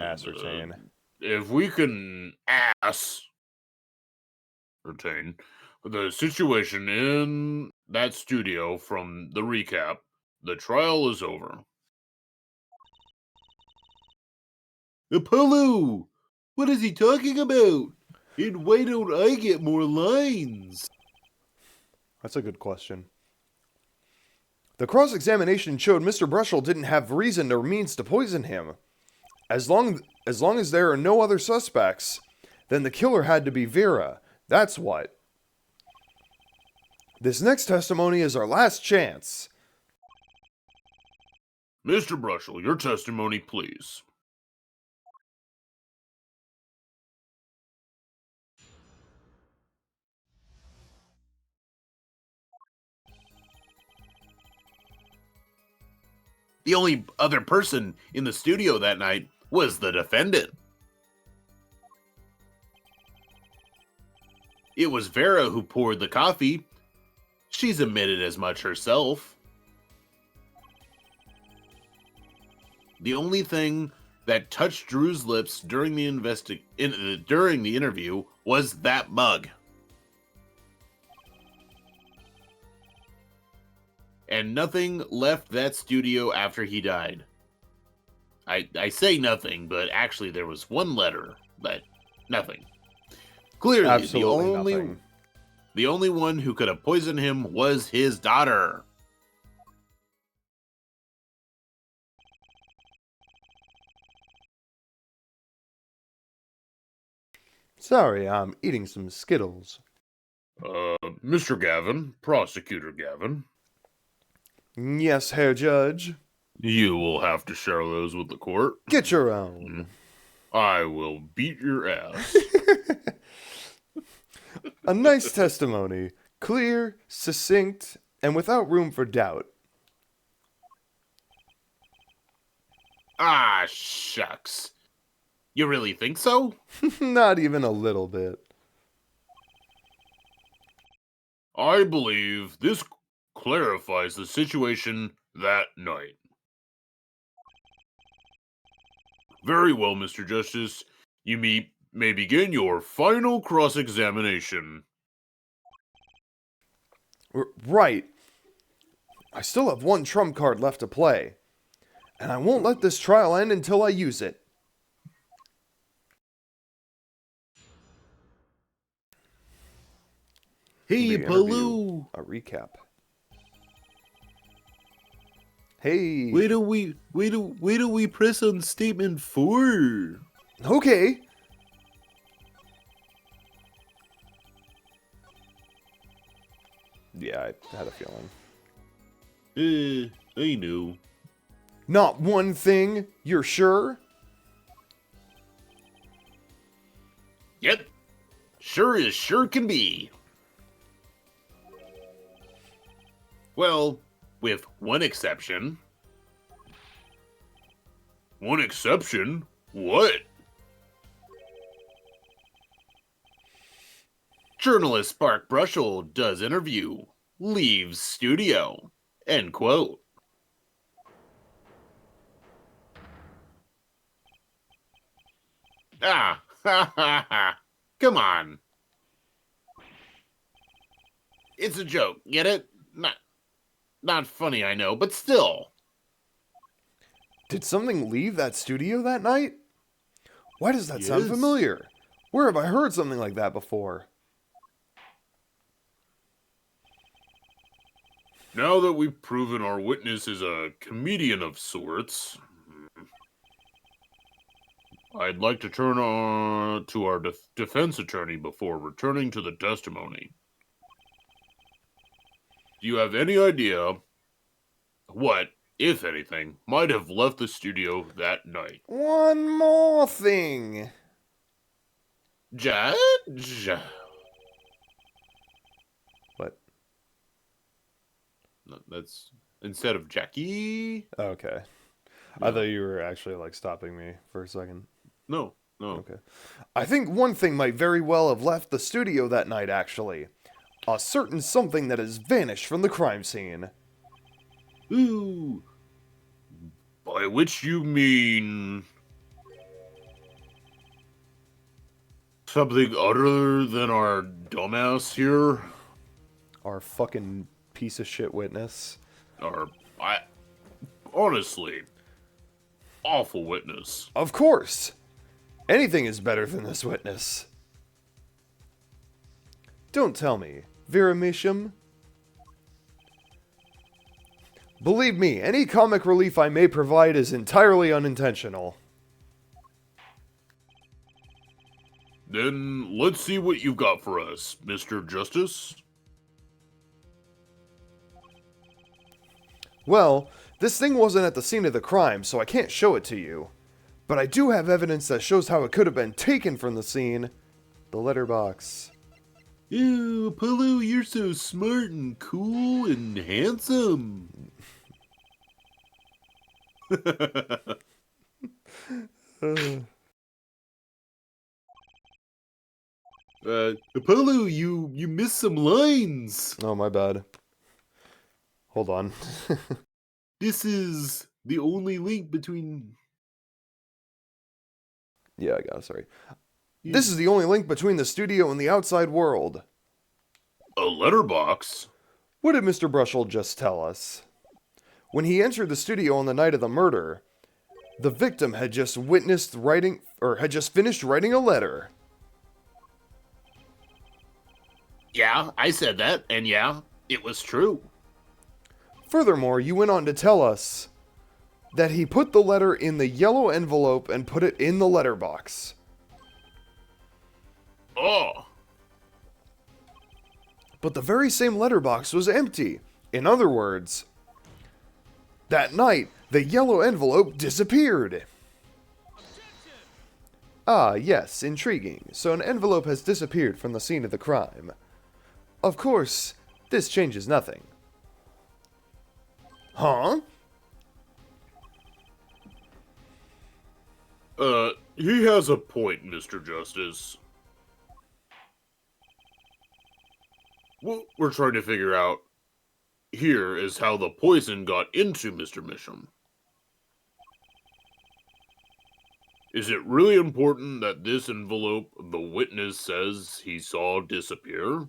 Ascertain. If we can ascertain the situation in that studio from the recap, the trial is over. Apollo! What is he talking about? And why don't I get more lines? That's a good question. The cross-examination showed Mr. Brushel didn't have reason or means to poison him. As long as there are no other suspects, then the killer had to be Vera. That's what. This next testimony is our last chance. Mr. Brushel, your testimony, please. The only other person in the studio that night was the defendant. It was Vera who poured the coffee. She's admitted as much herself. The only thing that touched Drew's lips during the interview was that mug. And nothing left that studio after he died. I say nothing, but actually there was one letter, but nothing. Clearly, Absolutely nothing. The only one who could have poisoned him was his daughter. Sorry, I'm eating some Skittles. Mr. Gavin, Prosecutor Gavin. Yes, Herr Judge. You will have to share those with the court. Get your own. I will beat your ass. A nice testimony. Clear, succinct, and without room for doubt. Ah, shucks. You really think so? Not even a little bit. I believe this clarifies the situation that night. Very well, Mr. Justice. You may begin your final cross-examination. Right. I still have one trump card left to play. And I won't let this trial end until I use it. Hey, The Baloo! A recap. Hey. Why don't we press on statement 4? Okay. Yeah, I had a feeling. I know. Not one thing, you're sure? Yep. Sure as sure can be. Well, with one exception. One exception? What? Journalist Spark Brushel does interview. Leaves studio. End quote. Ah, ha ha ha. Come on. It's a joke, get it? Not funny, I know, but still. Did something leave that studio that night? Why does that sound Yes. familiar? Where have I heard something like that before? Now that we've proven our witness is a comedian of sorts, I'd like to turn on to our defense attorney before returning to the testimony. Do you have any idea what, if anything, might have left the studio that night? One more thing. Judge? What? No, that's instead of Jackie? Okay. I Yeah. thought you were actually like stopping me for a second. No. Okay. I think one thing might very well have left the studio that night, actually. A certain something that has vanished from the crime scene. Ooh. By which you mean something other than our dumbass here? Our fucking piece of shit witness. Or, honestly, awful witness. Of course! Anything is better than this witness. Don't tell me, Vera Misham. Believe me, any comic relief I may provide is entirely unintentional. Then let's see what you've got for us, Mr. Justice. Well, this thing wasn't at the scene of the crime, so I can't show it to you. But I do have evidence that shows how it could have been taken from the scene. The letterbox. Ew, Apollo, you're so smart and cool and handsome. Apollo, you missed some lines. Oh, my bad. Hold on. This is the only link between... Yeah, I got it, sorry. This is the only link between the studio and the outside world. A letterbox? What did Mr. Brushell just tell us? When he entered the studio on the night of the murder, the victim had just had just finished writing a letter. Yeah, I said that, and yeah, it was true. Furthermore, you went on to tell us that he put the letter in the yellow envelope and put it in the letterbox. Oh. But the very same letterbox was empty. In other words, that night, the yellow envelope disappeared. Ah, yes, intriguing. So an envelope has disappeared from the scene of the crime. Of course, this changes nothing. Huh? He has a point, Mr. Justice. What we're trying to figure out here is how the poison got into Mr. Misham. Is it really important that this envelope the witness says he saw disappear?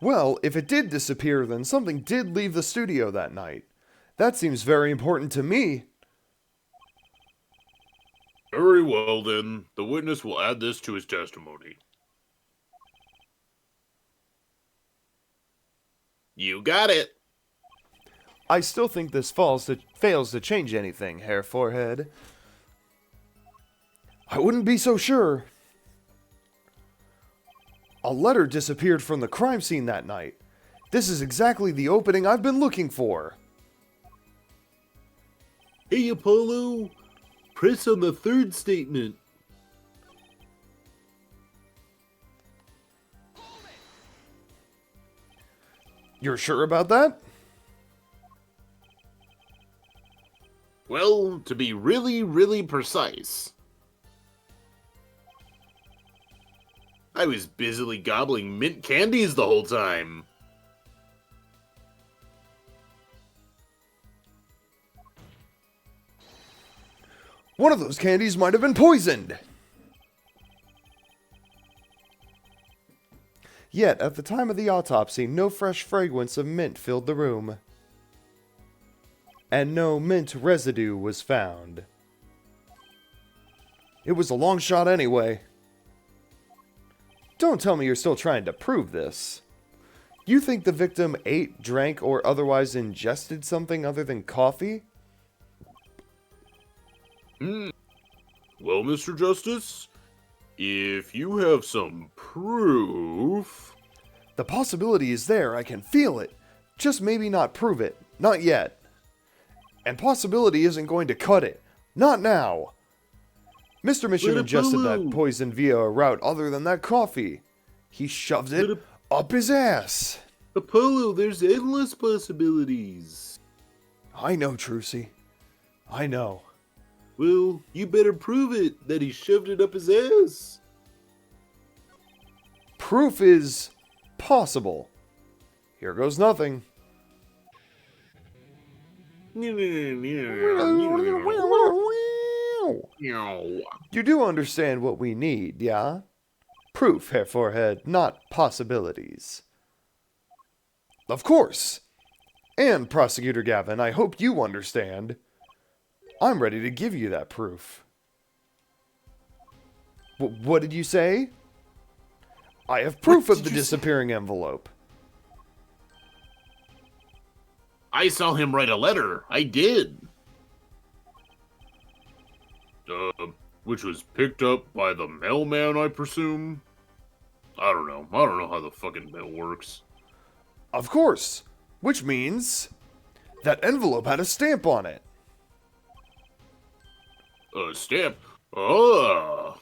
Well, if it did disappear, then something did leave the studio that night. That seems very important to me. Very well, then. The witness will add this to his testimony. You got it. I still think this fails to change anything, Herr Forehead. I wouldn't be so sure. A letter disappeared from the crime scene that night. This is exactly the opening I've been looking for. Hey, Apollo. Press on the third statement. You're sure about that? Well, to be really, really precise, I was busily gobbling mint candies the whole time. One of those candies might have been poisoned. Yet, at the time of the autopsy, no fresh fragrance of mint filled the room. And no mint residue was found. It was a long shot anyway. Don't tell me you're still trying to prove this. You think the victim ate, drank, or otherwise ingested something other than coffee? Well, Mr. Justice, if you have some proof... The possibility is there, I can feel it. Just maybe not prove it. Not yet. And possibility isn't going to cut it. Not now. Mr. Mission ingested that poison via a route other than that coffee. He shoved it up his ass. Apollo, there's endless possibilities. I know, Trucy. I know. Well, you better prove it that he shoved it up his ass. Proof is possible. Here goes nothing. You do understand what we need, yeah? Proof, Herr Forehead, not possibilities. Of course. And, Prosecutor Gavin, I hope you understand. I'm ready to give you that proof. What did you say? I have proof of the disappearing envelope. I saw him write a letter. I did. Which was picked up by the mailman, I presume? I don't know. I don't know how the fucking mail works. Of course. Which means that envelope had a stamp on it. A stamp? Oh.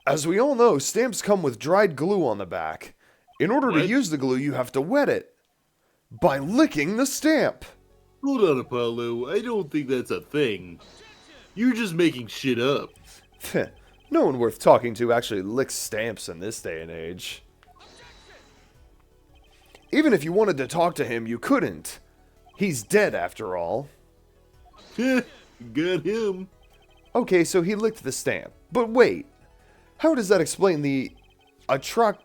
As we all know, stamps come with dried glue on the back. In order to use the glue, you have to wet it. By licking the stamp. Hold on, Apollo. I don't think that's a thing. You're just making shit up. No one worth talking to actually licks stamps in this day and age. Even if you wanted to talk to him, you couldn't. He's dead after all. Got him. Okay, so he licked the stamp. But wait. How does that explain the atroquinine?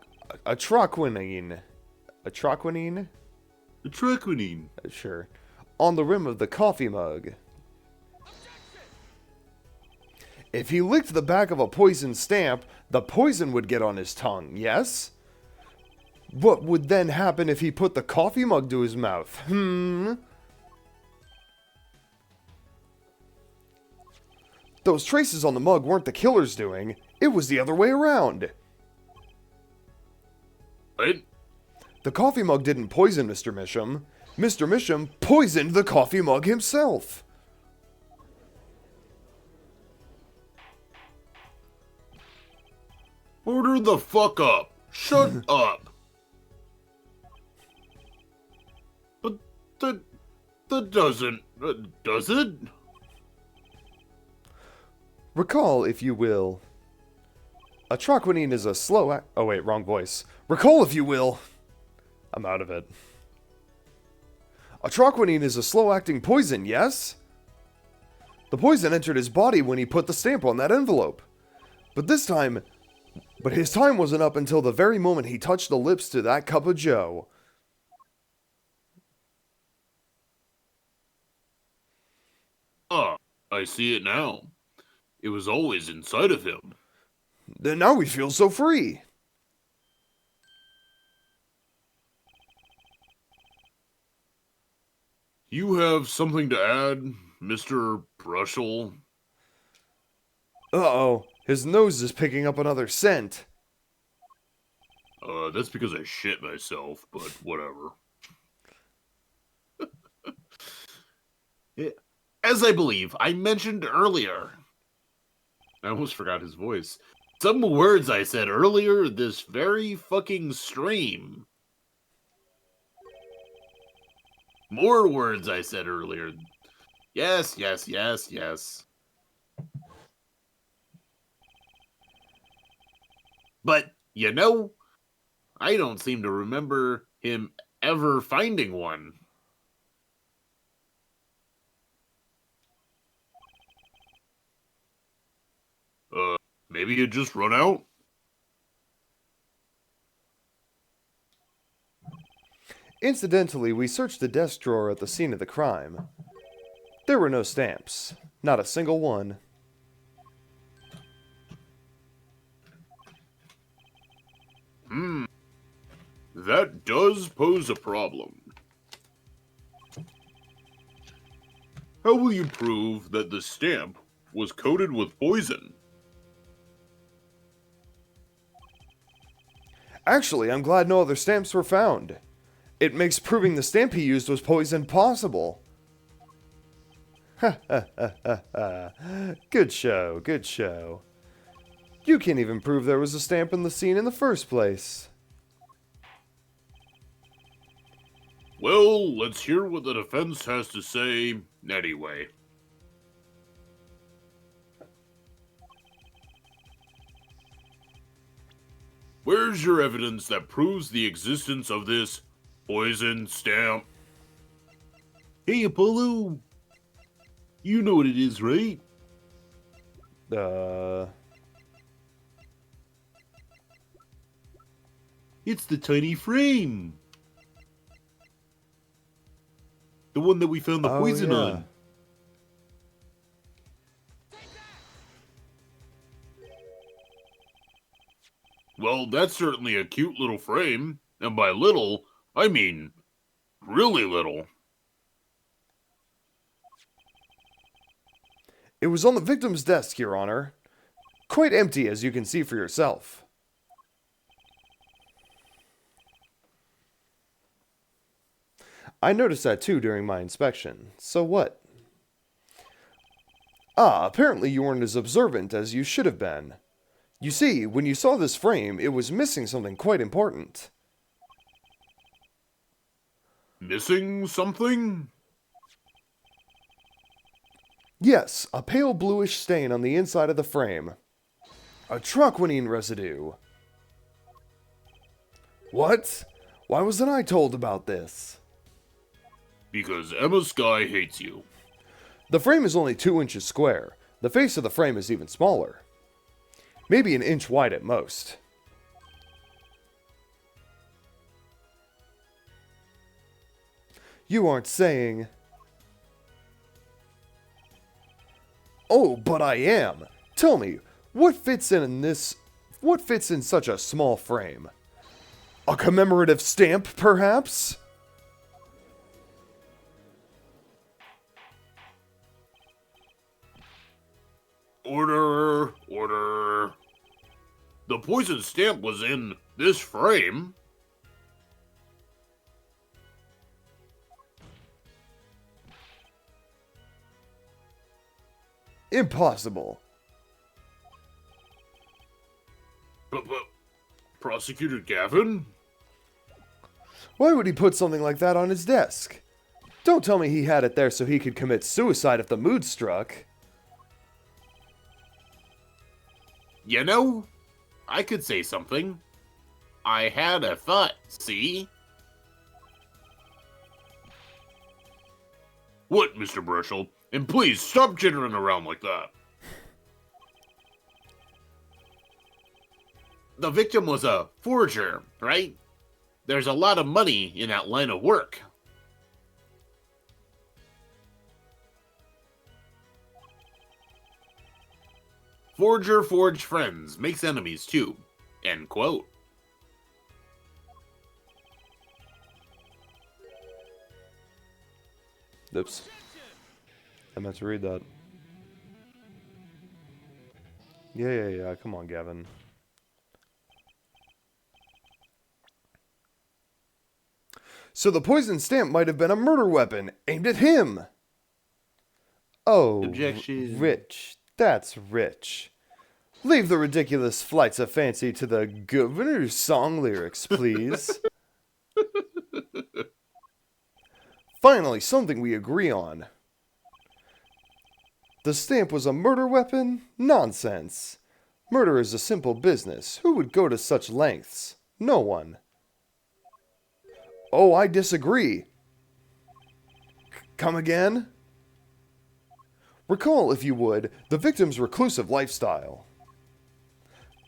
Atroquinine? Atroquinine. Sure. On the rim of the coffee mug. If he licked the back of a poison stamp, the poison would get on his tongue, yes? What would then happen if he put the coffee mug to his mouth? Those traces on the mug weren't the killer's doing. It was the other way around. What? The coffee mug didn't poison Mr. Misham. Mr. Misham poisoned the coffee mug himself. Order the fuck up. Shut up. But that doesn't... does it? Recall, if you will. Atroquinine is a slow oh wait, wrong voice. Recall, if you will. I'm out of it. Atroquinine is a slow-acting poison, yes? The poison entered his body when he put the stamp on that envelope. But his time wasn't up until the very moment he touched the lips to that cup of joe. I see it now. It was always inside of him. Then now we feel so free. You have something to add, Mr. Brushel? Uh-oh, his nose is picking up another scent. That's because I shit myself, but whatever. As I believe I mentioned earlier. I almost forgot his voice. Some words I said earlier this very fucking stream. More words I said earlier. Yes. But, you know, I don't seem to remember him ever finding one. Maybe it just run out? Incidentally, we searched the desk drawer at the scene of the crime. There were no stamps. Not a single one. That does pose a problem. How will you prove that the stamp was coated with poison? Actually, I'm glad no other stamps were found. It makes proving the stamp he used was poison possible. Ha ha ha ha ha. Good show, good show. You can't even prove there was a stamp in the scene in the first place. Well, let's hear what the defense has to say anyway. Where's your evidence that proves the existence of this poison stamp? Hey, Apollo. You know what it is, right? It's the tiny frame. The one that we found the poison yeah. on. Well, that's certainly a cute little frame. And by little, I mean really little. It was on the victim's desk, Your Honor. Quite empty, as you can see for yourself. I noticed that too during my inspection. So what? Ah, apparently you weren't as observant as you should have been. You see, when you saw this frame, it was missing something quite important. Missing something? Yes, a pale bluish stain on the inside of the frame. A troquinine residue. What? Why wasn't I told about this? Because Emma Sky hates you. The frame is only 2 inches square. The face of the frame is even smaller. Maybe an inch wide at most. You aren't saying... Oh, but I am. Tell me, what fits in such a small frame? A commemorative stamp, perhaps? Order, order. The poison stamp was in this frame. Impossible. But Prosecutor Gavin? Why would he put something like that on his desk? Don't tell me he had it there so he could commit suicide if the mood struck. You know, I could say something. I had a thought, see? What, Mr. Burchell? And please, stop jittering around like that. The victim was a forger, right? There's a lot of money in that line of work. Forger forged friends, makes enemies too. End quote. Oops. I meant to read that. Yeah. Come on, Gavin. So the poison stamp might have been a murder weapon aimed at him. Oh, Objection. Rich. That's rich. Leave the ridiculous flights of fancy to the governor's song lyrics, please. Finally, something we agree on. The stamp was a murder weapon? Nonsense. Murder is a simple business. Who would go to such lengths? No one. Oh, I disagree. Come again? Recall, if you would, the victim's reclusive lifestyle.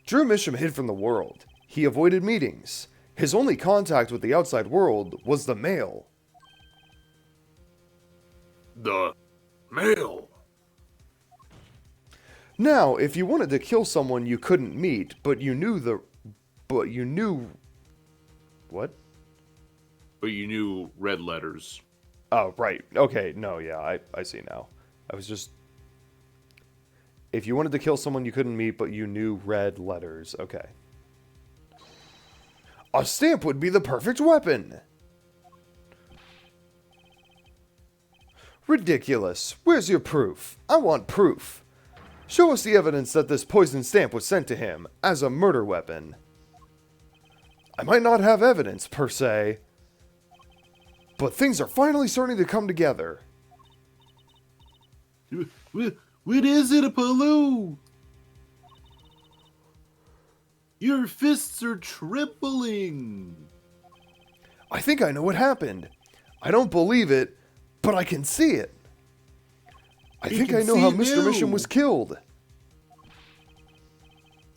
Drew Misham hid from the world. He avoided meetings. His only contact with the outside world was the mail. The mail. Now, if you wanted to kill someone you couldn't meet, but you knew... What? but you knew red letters. Oh, right. Okay, no, yeah, I see now. I was just... If you wanted to kill someone you couldn't meet, but you knew red letters. Okay. A stamp would be the perfect weapon! Ridiculous. Where's your proof? I want proof. Show us the evidence that this poison stamp was sent to him as a murder weapon. I might not have evidence, per se, but things are finally starting to come together. What is it, Apollo? Your fists are trembling. I think I know what happened. I don't believe it, but I can see it. I think I know how Mr. Mission was killed.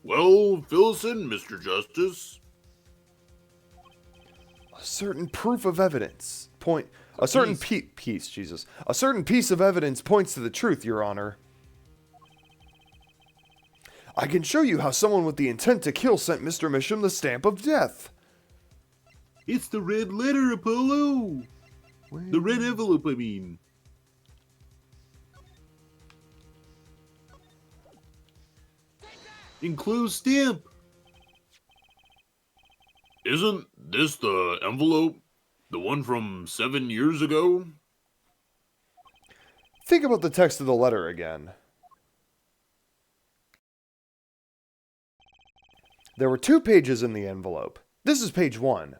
Well, fill us in, Mr. Justice. A certain proof of evidence a certain piece of evidence points to the truth, Your Honor. I can show you how someone with the intent to kill sent Mr. Misham the stamp of death. It's the red letter, Apollo. The red envelope, I mean. Enclosed stamp. Isn't this the envelope? The one from 7 years ago? Think about the text of the letter again. There were 2 pages in the envelope. This is page 1.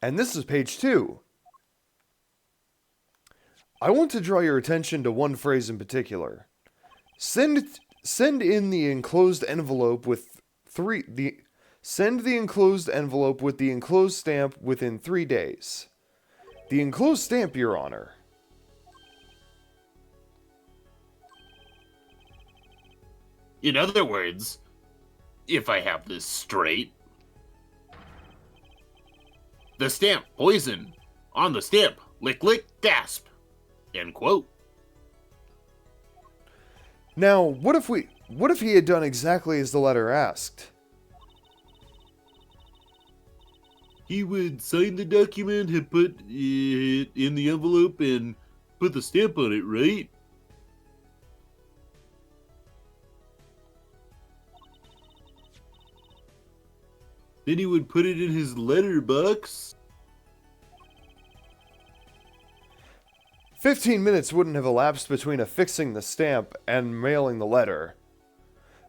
And this is page 2. I want to draw your attention to one phrase in particular. Send in the enclosed envelope with send the enclosed envelope with the enclosed stamp within 3 days. The enclosed stamp, Your Honor. In other words, if I have this straight, the stamp, poison. On the stamp, lick, lick, gasp. End quote. Now, what if he had done exactly as the letter asked? He would sign the document and put it in the envelope and put the stamp on it, right? Then he would put it in his letterbox. 15 minutes wouldn't have elapsed between affixing the stamp and mailing the letter.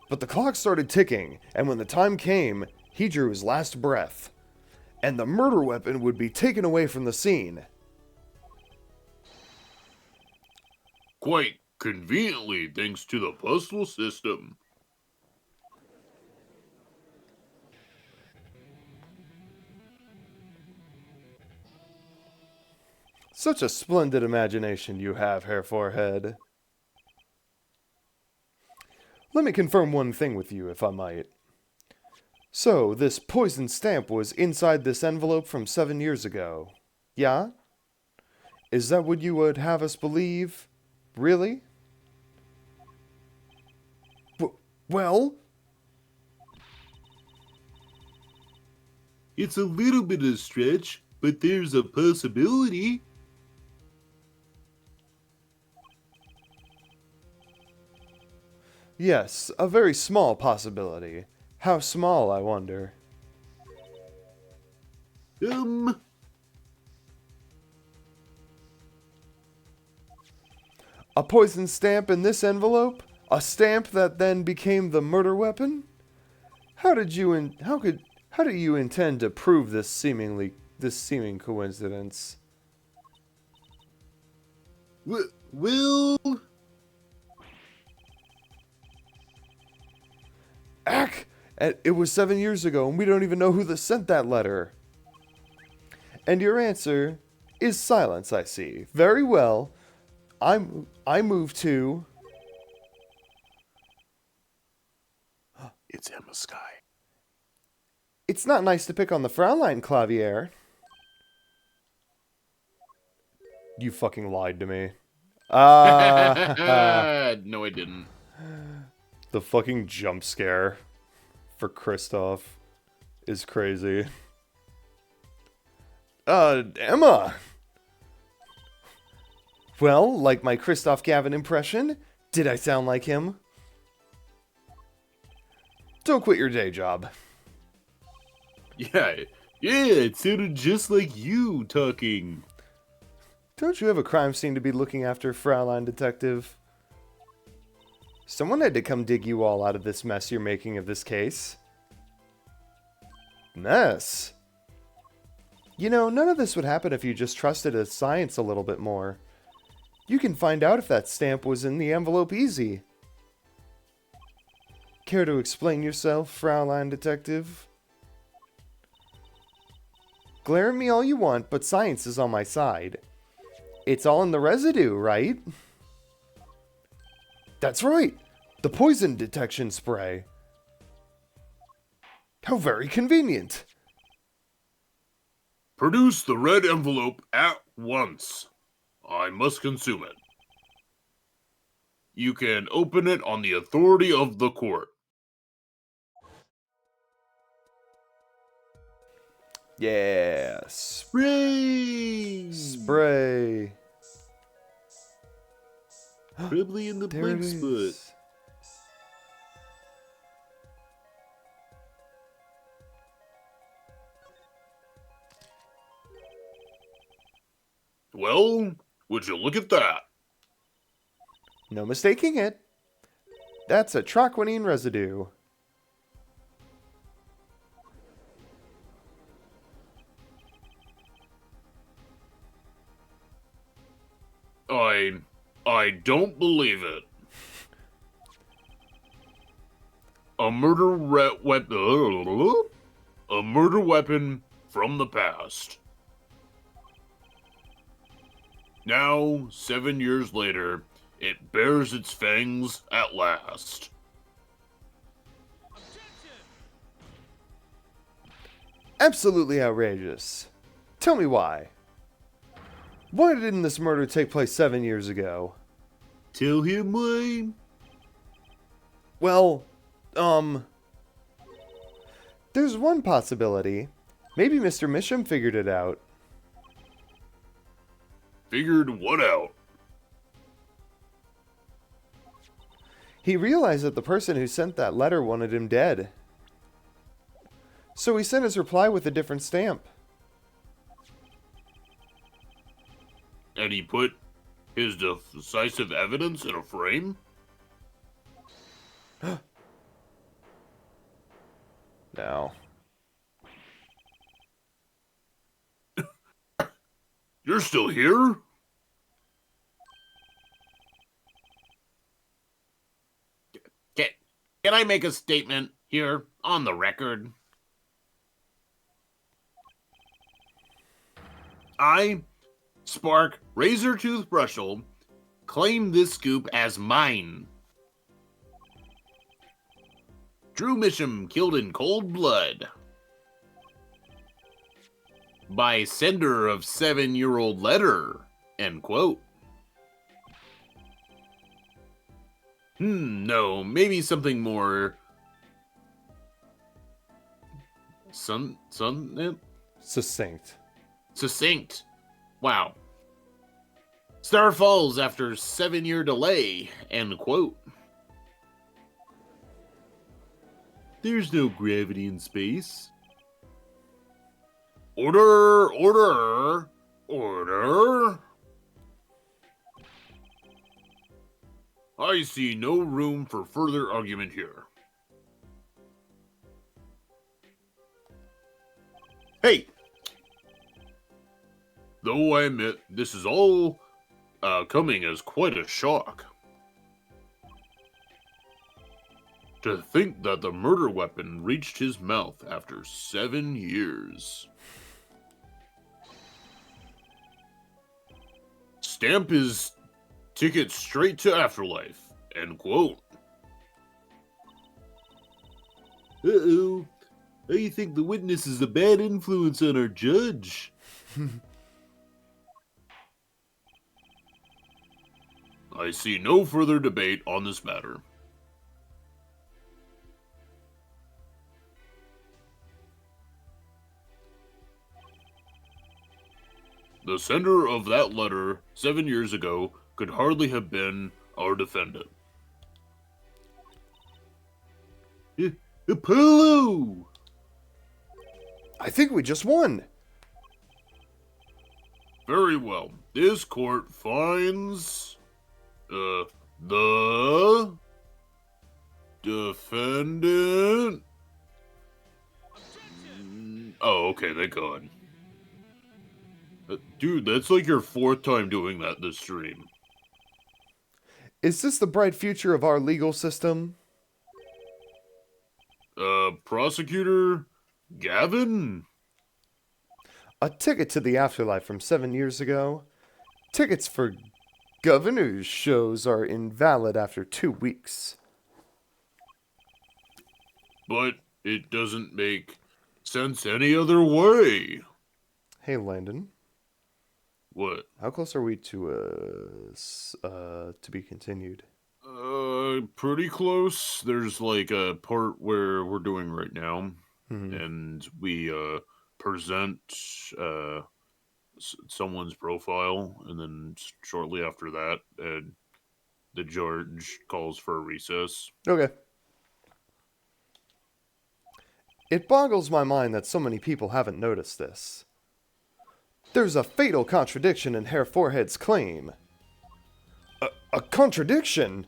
But the clock started ticking, and when the time came, he drew his last breath. And the murder weapon would be taken away from the scene. Quite conveniently, thanks to the postal system. Such a splendid imagination you have, Herr Forehead. Let me confirm one thing with you, if I might. So, this poison stamp was inside this envelope from 7 years ago. Yeah? Is that what you would have us believe? Really? Well? It's a little bit of a stretch, but there's a possibility. Yes, a very small possibility. How small, I wonder? A poison stamp in this envelope? A stamp that then became the murder weapon? How do you intend to prove this seeming coincidence? Well... Ack! It was 7 years ago, and we don't even know who sent that letter. And your answer is silence, I see. Very well. I move to... It's Emma Sky. It's not nice to pick on the Fraulein, Clavier. You fucking lied to me. No, I didn't. The fucking jump scare for Kristoff is crazy. Emma! Well, like my Kristoff Gavin impression, did I sound like him? Don't quit your day job. Yeah, it sounded just like you talking. Don't you have a crime scene to be looking after, Fraulein Detective? Someone had to come dig you all out of this mess you're making of this case. Mess? You know, none of this would happen if you just trusted a science a little bit more. You can find out if that stamp was in the envelope easy. Care to explain yourself, Fraulein Detective? Glare at me all you want, but science is on my side. It's all in the residue, right? That's right! The poison detection spray. How very convenient! Produce the red envelope at once. I must consume it. You can open it on the authority of the court. Yes. Spray! Spray. Probably in the There blank it spot. is. Well, would you look at that? No mistaking it. That's a troquinine residue. I don't believe it. A murder weapon from the past. Now, 7 years later, it bears its fangs at last. Absolutely outrageous. Tell me why. Why didn't this murder take place 7 years ago? Tell him why. Well, there's one possibility. Maybe Mr. Misham figured it out. Figured what out? He realized that the person who sent that letter wanted him dead. So he sent his reply with a different stamp. And he put his decisive evidence in a frame? No. You're still here? Can I make a statement here on the record? I, Spark Razor Toothbrushel, claim this scoop as mine. Drew Misham killed in cold blood by sender of 7-year-old letter, end quote. No, maybe something more Succinct. succinct. Wow. Star falls after 7-year delay, end quote. There's no gravity in space. Order, order, order. I see no room for further argument here. Hey! Though I admit this is all coming as quite a shock. To think that the murder weapon reached his mouth after 7 years. Stamp his ticket straight to afterlife, end quote. Uh-oh. I think the witness is a bad influence on our judge. I see no further debate on this matter. sender of that letter 7 years ago could hardly have been our defendant. Apollo! I think we just won. Very well. This court finds the defendant. Oh, okay, thank God. Dude, that's like your 4th time doing that this stream. Is this the bright future of our legal system? Prosecutor Gavin? A ticket to the afterlife from 7 years ago? Tickets for governor's shows are invalid after 2 weeks. But it doesn't make sense any other way. Hey, Landon. What? How close are we to be continued? Pretty close. There's like a part where we're doing right now, and we present someone's profile, and then shortly after that, the judge calls for a recess. Okay. It boggles my mind that so many people haven't noticed this. There's a fatal contradiction in Herr Forehead's claim. A contradiction?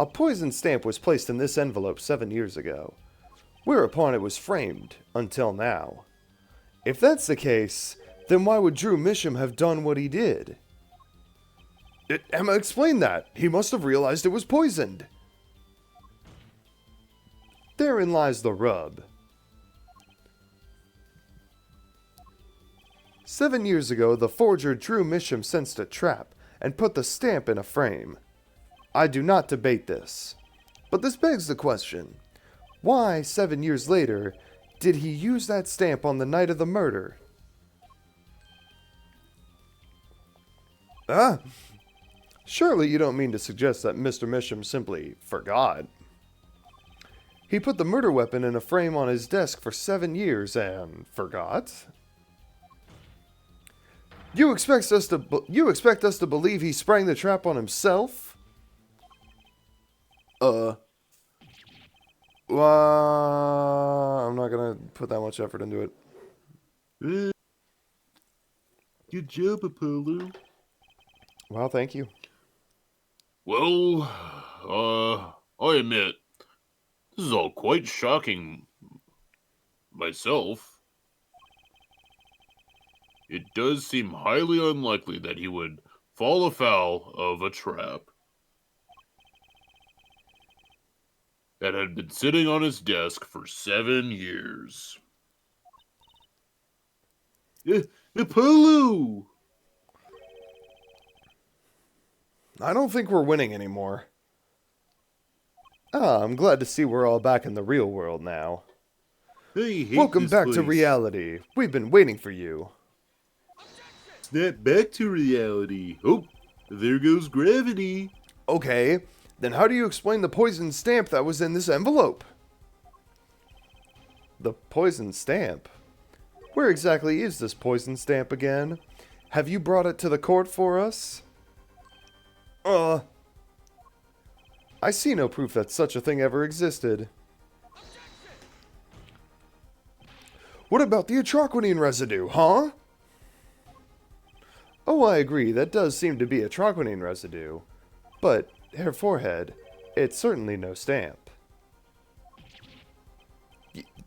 A poison stamp was placed in this envelope 7 years ago, whereupon it was framed until now. If that's the case, then why would Drew Misham have done what he did? Emma explained that. He must have realized it was poisoned. Therein lies the rub. 7 years ago, the forger Drew Misham sensed a trap and put the stamp in a frame. I do not debate this. But this begs the question, why, 7 years later, did he use that stamp on the night of the murder? Surely you don't mean to suggest that Mr. Misham simply forgot. He put the murder weapon in a frame on his desk for 7 years and forgot? You expect us to believe he sprang the trap on himself? Well, I'm not gonna put that much effort into it. Good job, Apollo. Well, thank you. Well, I admit, this is all quite shocking myself. It does seem highly unlikely that he would fall afoul of a trap that had been sitting on his desk for 7 years. Apollo! I don't think we're winning anymore. I'm glad to see we're all back in the real world now. Welcome back to reality. We've been waiting for you. Snap back to reality. Oh, there goes gravity. Okay, then how do you explain the poison stamp that was in this envelope? The poison stamp? Where exactly is this poison stamp again? Have you brought it to the court for us? I see no proof that such a thing ever existed. What about the atroquinine residue, huh? Oh, I agree, that does seem to be atroquinine residue. But, Herr Forehead, it's certainly no stamp.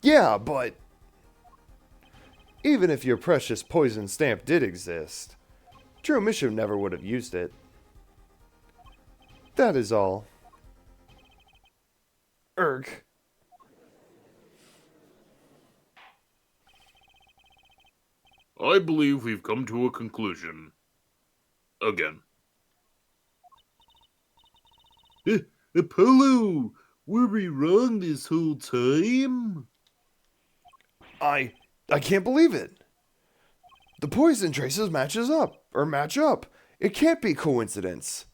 Yeah, but... even if your precious poison stamp did exist, Drew Misham never would have used it. That is all. Erg. I believe we've come to a conclusion. Again. Apollo, were we wrong this whole time? I can't believe it. The poison traces match up. It can't be coincidence.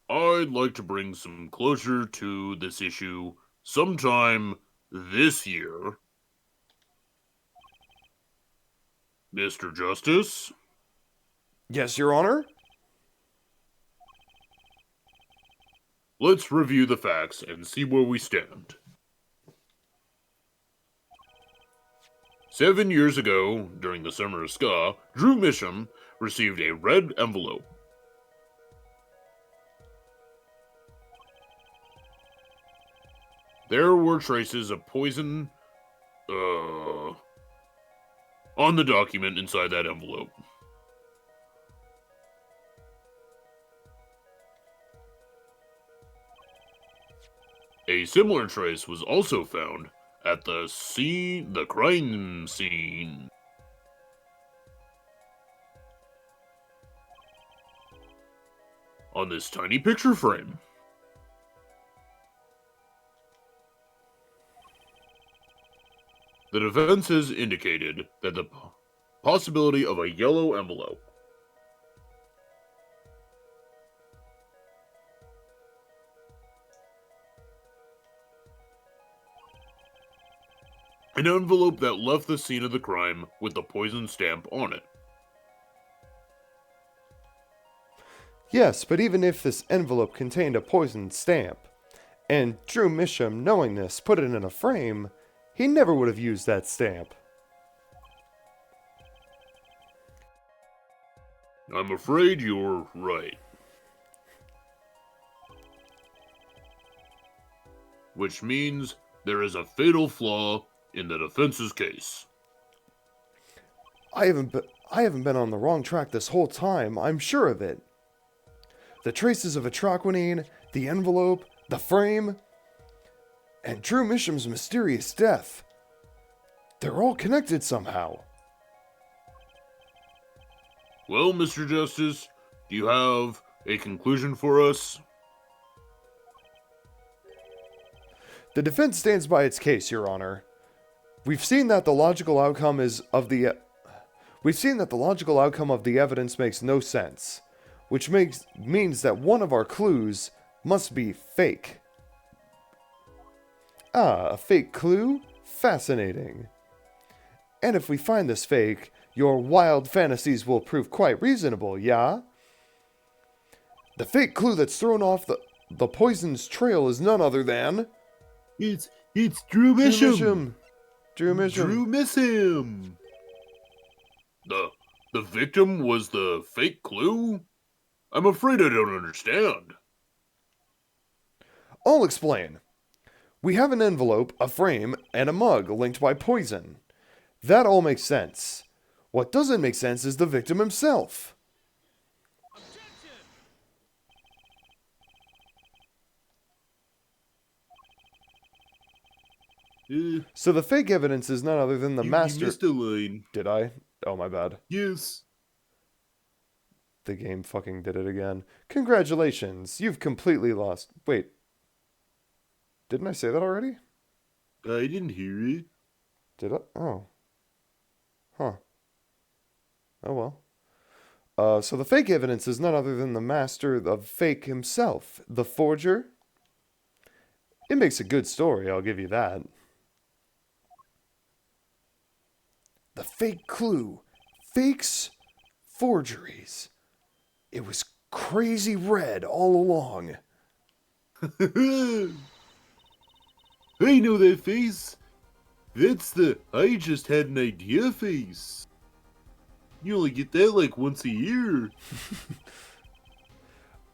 I'd like to bring some closure to this issue sometime this year. Mr. Justice? Yes, Your Honor? Let's review the facts and see where we stand. 7 years ago, during the Summer of Ska, Drew Misham received a red envelope. There were traces of poison, on the document inside that envelope. A similar trace was also found at the crime scene. On this tiny picture frame. The defense has indicated that the possibility of a yellow envelope. An envelope that left the scene of the crime with the poison stamp on it. Yes, but even if this envelope contained a poisoned stamp, and Drew Misham, knowing this, put it in a frame, he never would have used that stamp. I'm afraid you're right. Which means there is a fatal flaw in the defense's case. I haven't been on the wrong track this whole time, I'm sure of it. The traces of atroquinine, the envelope, the frame, and Drew Misham's mysterious death. They're all connected somehow. Well, Mr. Justice, do you have a conclusion for us? The defense stands by its case, Your Honor. We've seen that the logical outcome of the evidence makes no sense, which means that one of our clues must be fake. Ah, a fake clue? Fascinating. And if we find this fake, your wild fantasies will prove quite reasonable, yeah? The fake clue that's thrown off the poison's trail is none other than... It's Drew Misham. Drew Misham. Drew Misham. The victim was the fake clue? I'm afraid I don't understand. I'll explain. We have an envelope, a frame, and a mug linked by poison. That all makes sense. What doesn't make sense is the victim himself. So the fake evidence is none other than the master... You missed a line. Did I? Oh, my bad. Yes. The game fucking did it again. Congratulations, you've completely lost... Wait. Didn't I say that already? I didn't hear it. Did I? Oh. Huh. Oh well. So the fake evidence is none other than the master of fake himself, the forger. It makes a good story, I'll give you that. The fake clue. Fakes. Forgeries. It was crazy red all along. I know that face. That's the I just had an idea face. You only get that like once a year.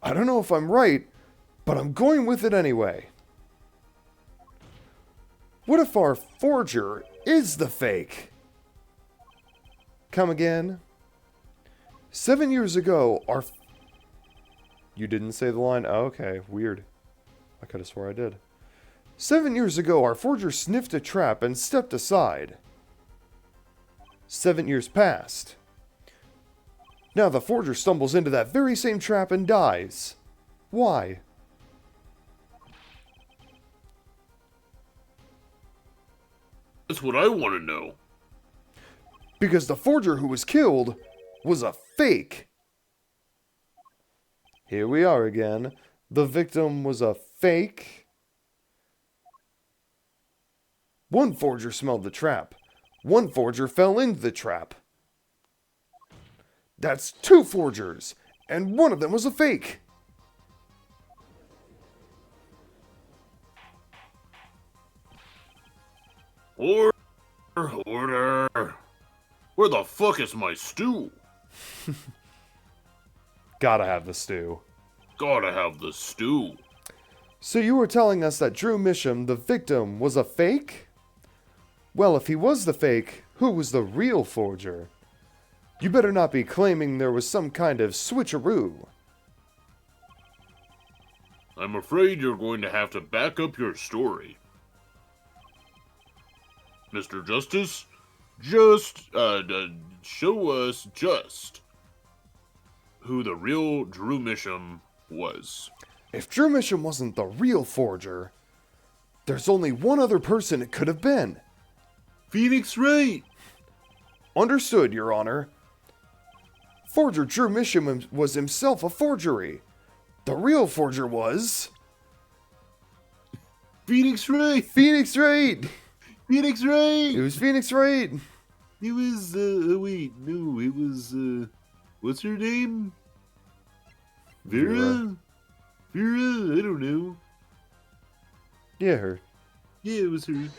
I don't know if I'm right, but I'm going with it anyway. What if our forger is the fake? Come again? 7 years ago, our... You didn't say the line? Oh, okay, weird. I could have swore I did. 7 years ago, our forger sniffed a trap and stepped aside. 7 years passed. Now the forger stumbles into that very same trap and dies. Why? That's what I want to know. Because the forger who was killed was a fake. Here we are again. The victim was a fake. One forger smelled the trap. One forger fell into the trap. That's two forgers, and one of them was a fake. Order. Where the fuck is my stew? Gotta have the stew. Gotta have the stew. So you were telling us that Drew Misham, the victim, was a fake? Well, if he was the fake, who was the real forger? You better not be claiming there was some kind of switcheroo. I'm afraid you're going to have to back up your story. Mr. Justice, just show us just who the real Drew Misham was. If Drew Misham wasn't the real forger, there's only one other person it could have been. Phoenix Wright! Understood, Your Honor. Forger Drew Misham was himself a forgery. The real forger was... Phoenix Wright! Phoenix Wright! Phoenix Wright! It was Phoenix Wright! It was, wait, no, it was, what's her name? Vera? Vera? I don't know. Yeah, her. Yeah, it was her.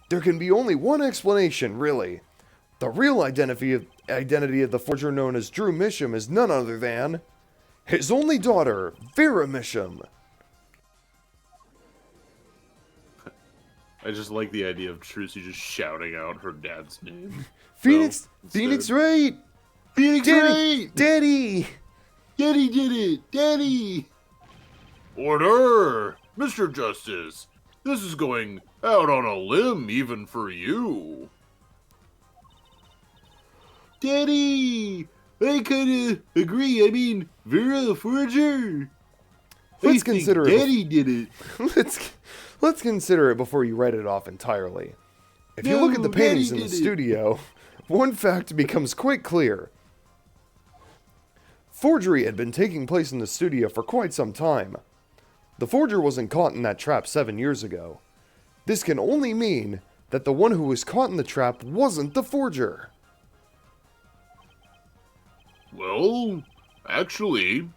There can be only one explanation, really. The real identity of the forger known as Drew Misham is none other than... his only daughter, Vera Misham. I just like the idea of Trucy just shouting out her dad's name. Phoenix instead. Wright! Phoenix Wright! Daddy! Daddy did it! Daddy! Order! Mr. Justice, this is going out on a limb even for you. Daddy! I kinda agree. I mean, Vera the forger. Let's I consider think it. Daddy did it. Let's consider it before you write it off entirely. If you No, look at the paintings in Daddy the did it. studio, one fact becomes quite clear. Forgery had been taking place in the studio for quite some time. The forger wasn't caught in that trap 7 years ago. This can only mean that the one who was caught in the trap wasn't the forger. Well, actually,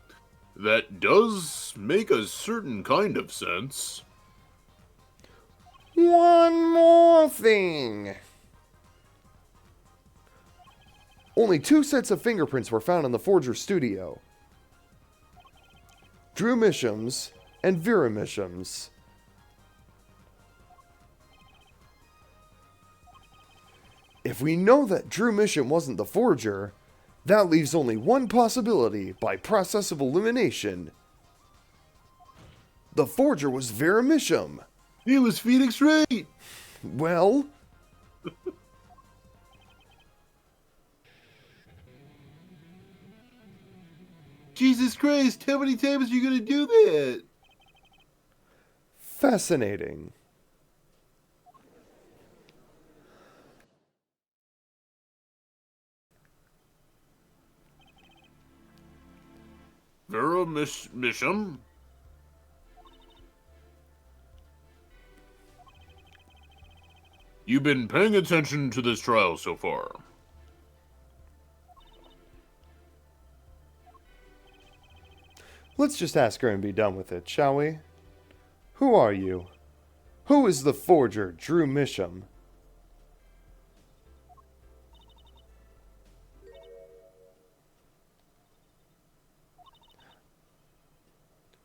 that does make a certain kind of sense. One more thing. Only 2 sets of fingerprints were found in the forger's studio. Drew Misham's and Vera Misham's. If we know that Drew Misham wasn't the forger, that leaves only one possibility by process of elimination. The forger was Vera Misham. It was Phoenix Wright. Well... Jesus Christ, how many times are you gonna do that? fascinating. Vera Misham? You've been paying attention to this trial so far. Let's just ask her and be done with it, shall we? Who are you? Who is the forger, Drew Misham?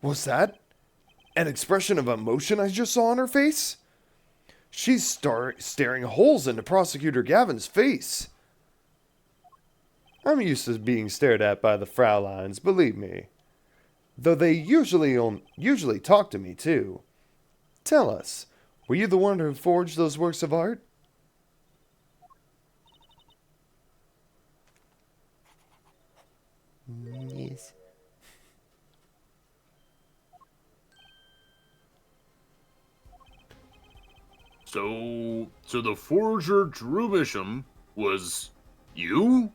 Was that an expression of emotion I just saw on her face? She's staring holes into Prosecutor Gavin's face. I'm used to being stared at by the Fraulines, believe me. Though they usually talk to me, too. Tell us, were you the one who forged those works of art? Yes. So the forger Drew Misham was you?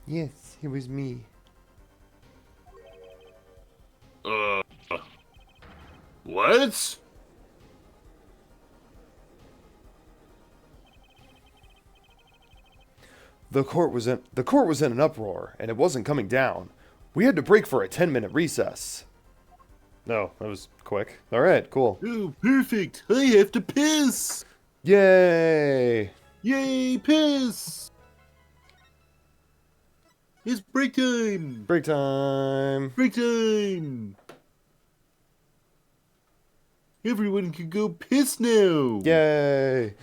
Yes, it was me. What? The court was in an uproar, and it wasn't coming down. We had to break for a 10-minute recess. No, that was quick. All right, cool. Oh, perfect. I have to piss. Yay! Yay, piss. It's break time. Break time. Break time. Everyone can go piss now. Yay!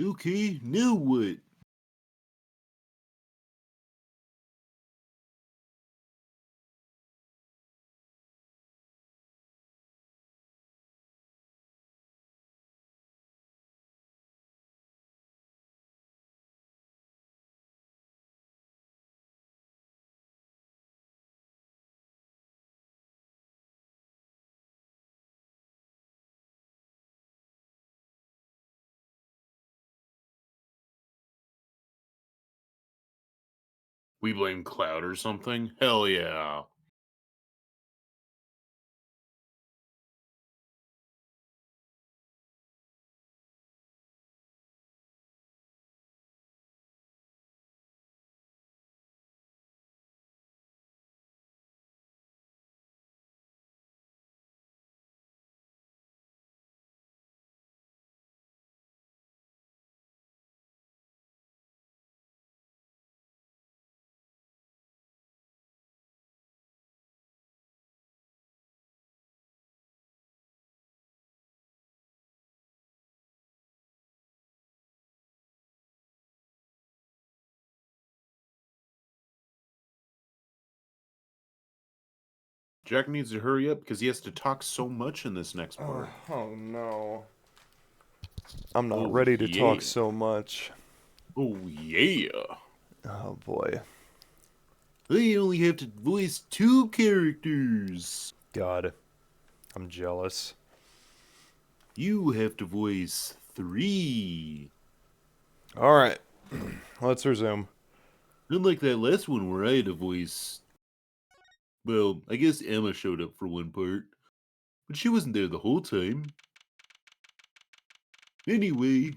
Okay, now what? We blame Cloud or something? Hell yeah. Jack needs to hurry up because he has to talk so much in this next part. Oh no. I'm not Oh, ready to talk yeah. so much. Oh, yeah. Oh boy. I only have to voice 2 characters. God. I'm jealous. You have to voice 3. Alright. Let's resume. Unlike that last one where I had to voice... Well, I guess Emma showed up for one part. But she wasn't there the whole time. Anyway...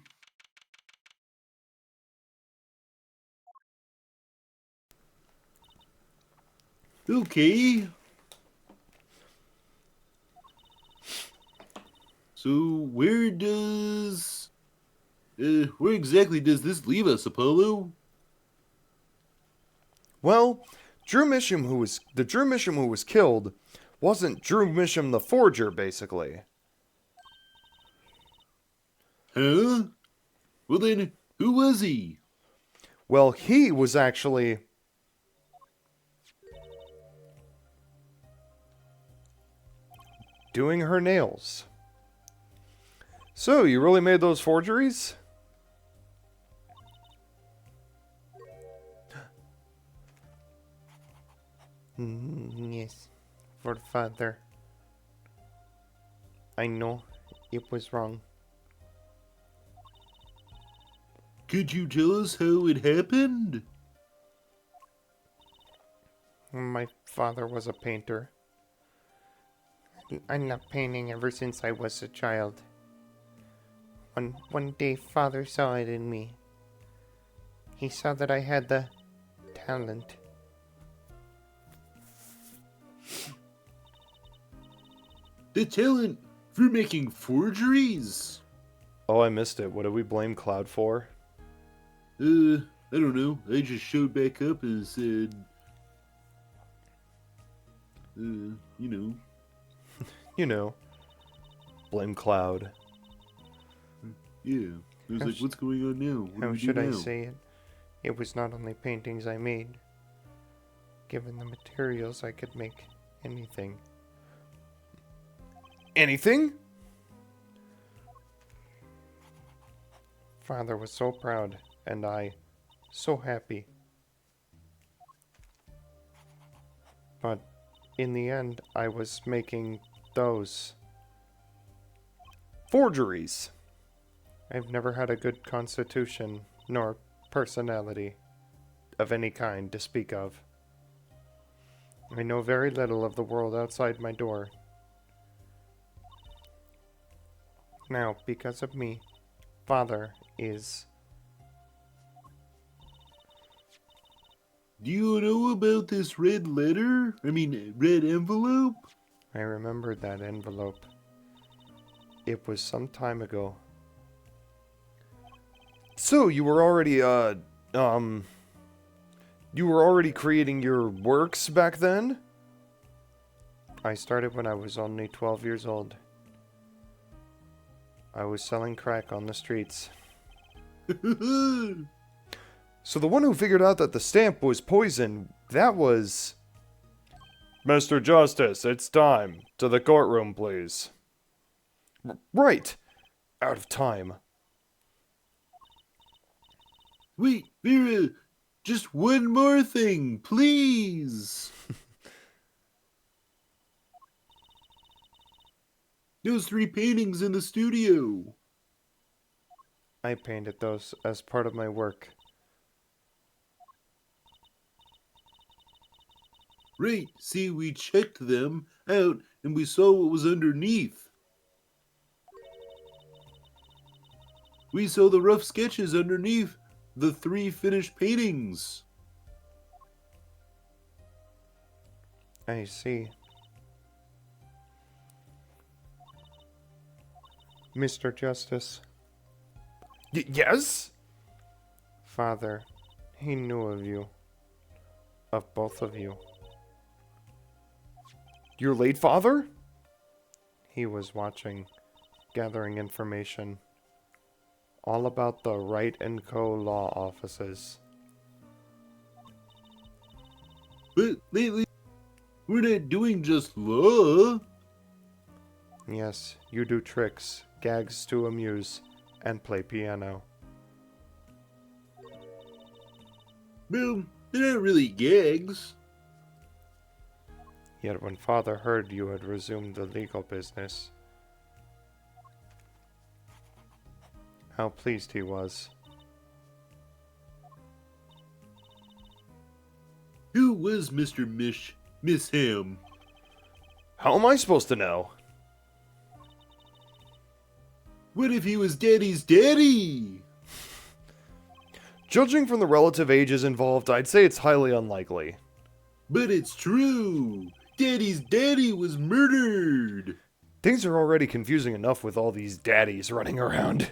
Okay. So, where exactly does this leave us, Apollo? Well, Drew Misham who was killed wasn't Drew Misham the forger, basically. Huh? Well then, who was he? Well, he was actually doing her nails. So, you really made those forgeries? Yes, for father. I know it was wrong. Could you tell us how it happened? My father was a painter. I'm not painting ever since I was a child. One day, father saw it in me. He saw that I had the talent. The talent for making forgeries? Oh, I missed it. What did we blame Cloud for? I don't know. I just showed back up and said, you know. You know. Blame Cloud. Yeah. I was How like, what's going on now? What do How we should do I now? say it? It was not only paintings I made. Given the materials, I could make anything. Anything? Father was so proud, and I so happy. But in the end, I was making those. Forgeries. I've never had a good constitution, nor personality of any kind to speak of. I know very little of the world outside my door. Now, because of me, Father is... Do you know about this red letter? I mean, red envelope? I remembered that envelope. It was some time ago. So, you were already, you were already creating your works back then? I started when I was only 12 years old. I was selling crack on the streets. So the one who figured out that the stamp was poison, that was... Mr. Justice, it's time. To the courtroom, please. Right. Out of time. Wait, Vera, just one more thing, please. Those 3 paintings in the studio. I painted those as part of my work. Right, see, we checked them out and we saw what was underneath. We saw the rough sketches underneath the 3 finished paintings. I see. Mr. Justice, Yes? Father, he knew of you. Of both of you. Your late father? He was watching, gathering information. All about the Wright & Co. law offices. But lately, we're not doing just law. Yes, you do tricks, gags to amuse, and play piano. Well, they're not really gags. Yet when Father heard you had resumed the legal business, how pleased he was. Who was Mr. Miss Ham? How am I supposed to know? What if he was Daddy's daddy? Judging from the relative ages involved, I'd say it's highly unlikely. But it's true. Daddy's daddy was murdered. Things are already confusing enough with all these daddies running around.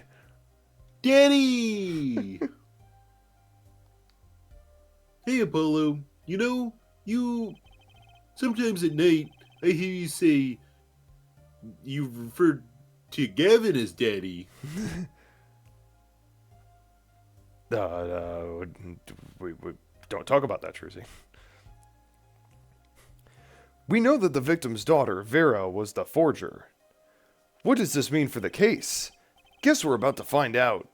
Daddy! Hey, Apollo. You know, sometimes at night, I hear you say you referred to Gavin as daddy. We don't talk about that, Trucy. We know that the victim's daughter, Vera, was the forger. What does this mean for the case? Guess we're about to find out.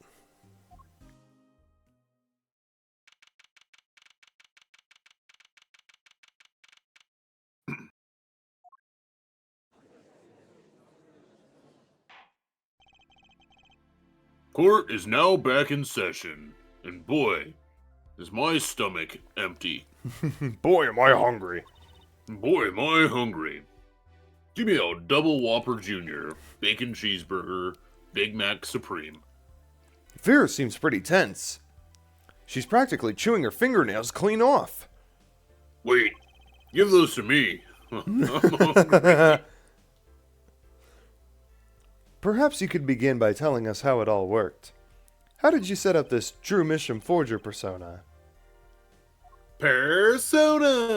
Court is now back in session, and boy, is my stomach empty. Boy, am I hungry. Boy, am I hungry. Give me a double Whopper Jr., bacon cheeseburger, Big Mac Supreme. Vera seems pretty tense. She's practically chewing her fingernails clean off. Wait, give those to me. I'm hungry. Perhaps you could begin by telling us how it all worked. How did you set up this Drew Misham forger persona? Persona!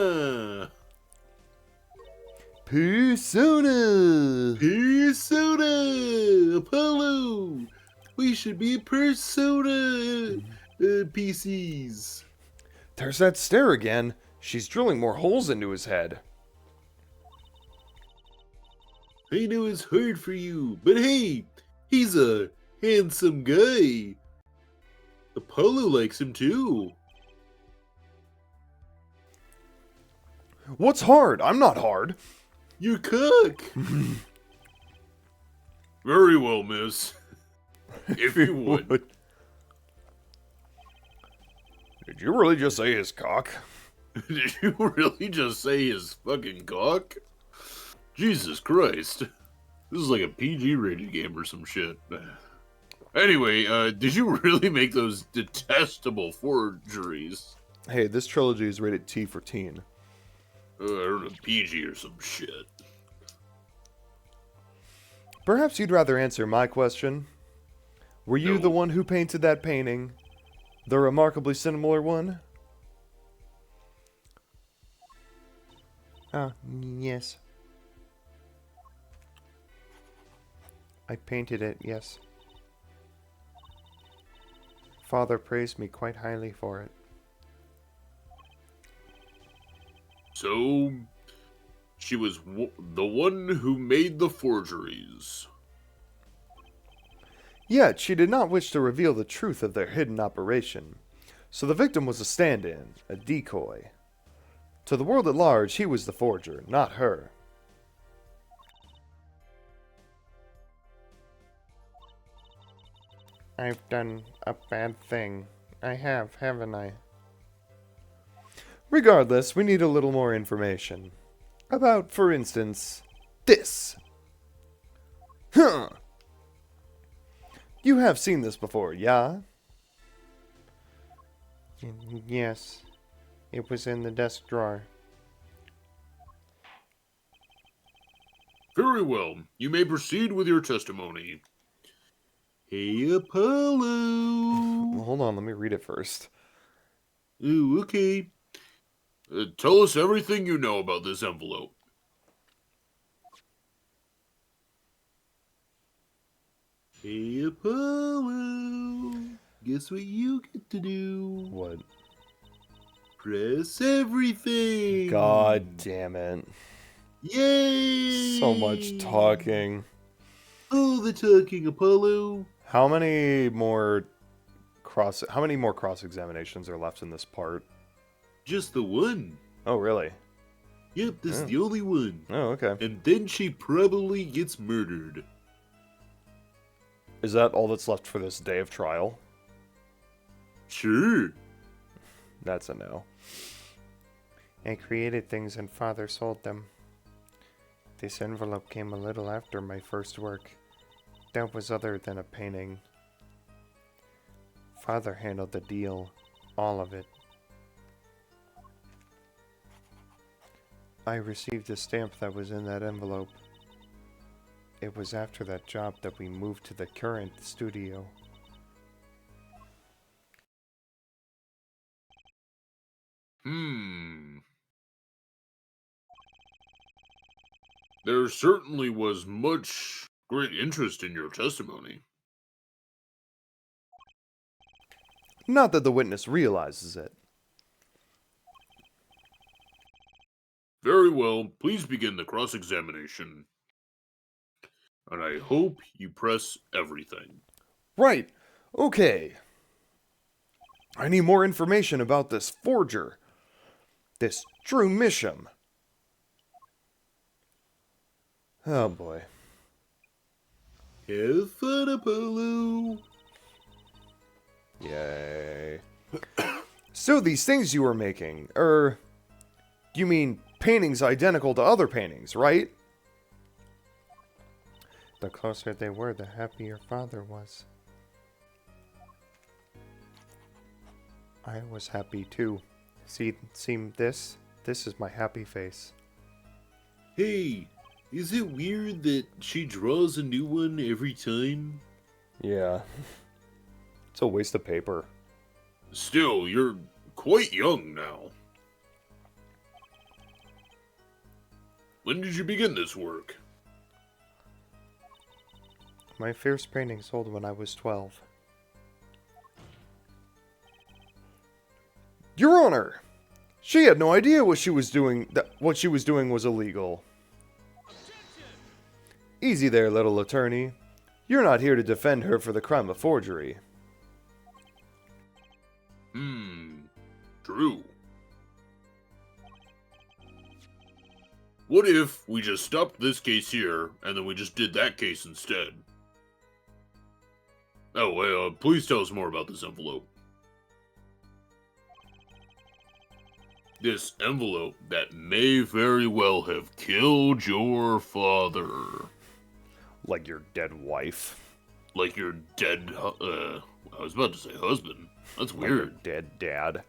Persona! Persona! Apollo! We should be Persona PCs. There's that stare again. She's drilling more holes into his head. I know it's hard for you, but hey, he's a handsome guy. Apollo likes him too. What's hard? I'm not hard. You're cook. Very well, miss. If you would. Did you really just say his cock? Did you really just say his fucking cock? Jesus Christ. This is like a PG rated game or some shit. Anyway, did you really make those detestable forgeries? Hey, this trilogy is rated T for teen. I don't know, PG or some shit. Perhaps you'd rather answer my question. Were you No. the one who painted that painting? The remarkably similar one? Yes. I painted it, yes. Father praised me quite highly for it. So, she was the one who made the forgeries. Yet, she did not wish to reveal the truth of their hidden operation, so the victim was a stand-in, a decoy. To the world at large, he was the forger, not her. I've done a bad thing. I have, haven't I? Regardless, we need a little more information. About, for instance, this. Huh. You have seen this before, yeah? Yes. It was in the desk drawer. Very well. You may proceed with your testimony. Hey, Apollo! Well, hold on, let me read it first. Ooh, okay. Tell us everything you know about this envelope. Hey, Apollo! Guess what you get to do? What? Press everything! God damn it. Yay! So much talking. All the talking, Apollo. How many more cross examinations are left in this part? Just the one. Oh, really? Yep, this is Oh. the only one. Oh, okay. And then she probably gets murdered. Is that all that's left for this day of trial? Sure. That's a no. I created things and Father sold them. This envelope came a little after my first work. That was other than a painting. Father handled the deal. All of it. I received a stamp that was in that envelope. It was after that job that we moved to the current studio. There certainly was much great interest in your testimony. Not that the witness realizes it. Very well, please begin the cross-examination. And I hope you press everything. Right. Okay. I need more information about this forger. This Drew Misham. Oh boy. Have fun, Apollo. Yay. So these things you were making, you mean paintings identical to other paintings, right? The closer they were, the happier Father was. I was happy too. See this? This is my happy face. Hey, is it weird that she draws a new one every time? Yeah. It's a waste of paper. Still, you're quite young now. When did you begin this work? My first painting sold when I was 12. Your Honor, she had no idea what she was doing. What she was doing was illegal. Easy there, little attorney. You're not here to defend her for the crime of forgery. True. What if we just stopped this case here, and then we just did that case instead? Oh, please tell us more about this envelope. This envelope that may very well have killed your father. Like your dead wife. Like your dead, I was about to say husband. That's Like your weird. dead dad.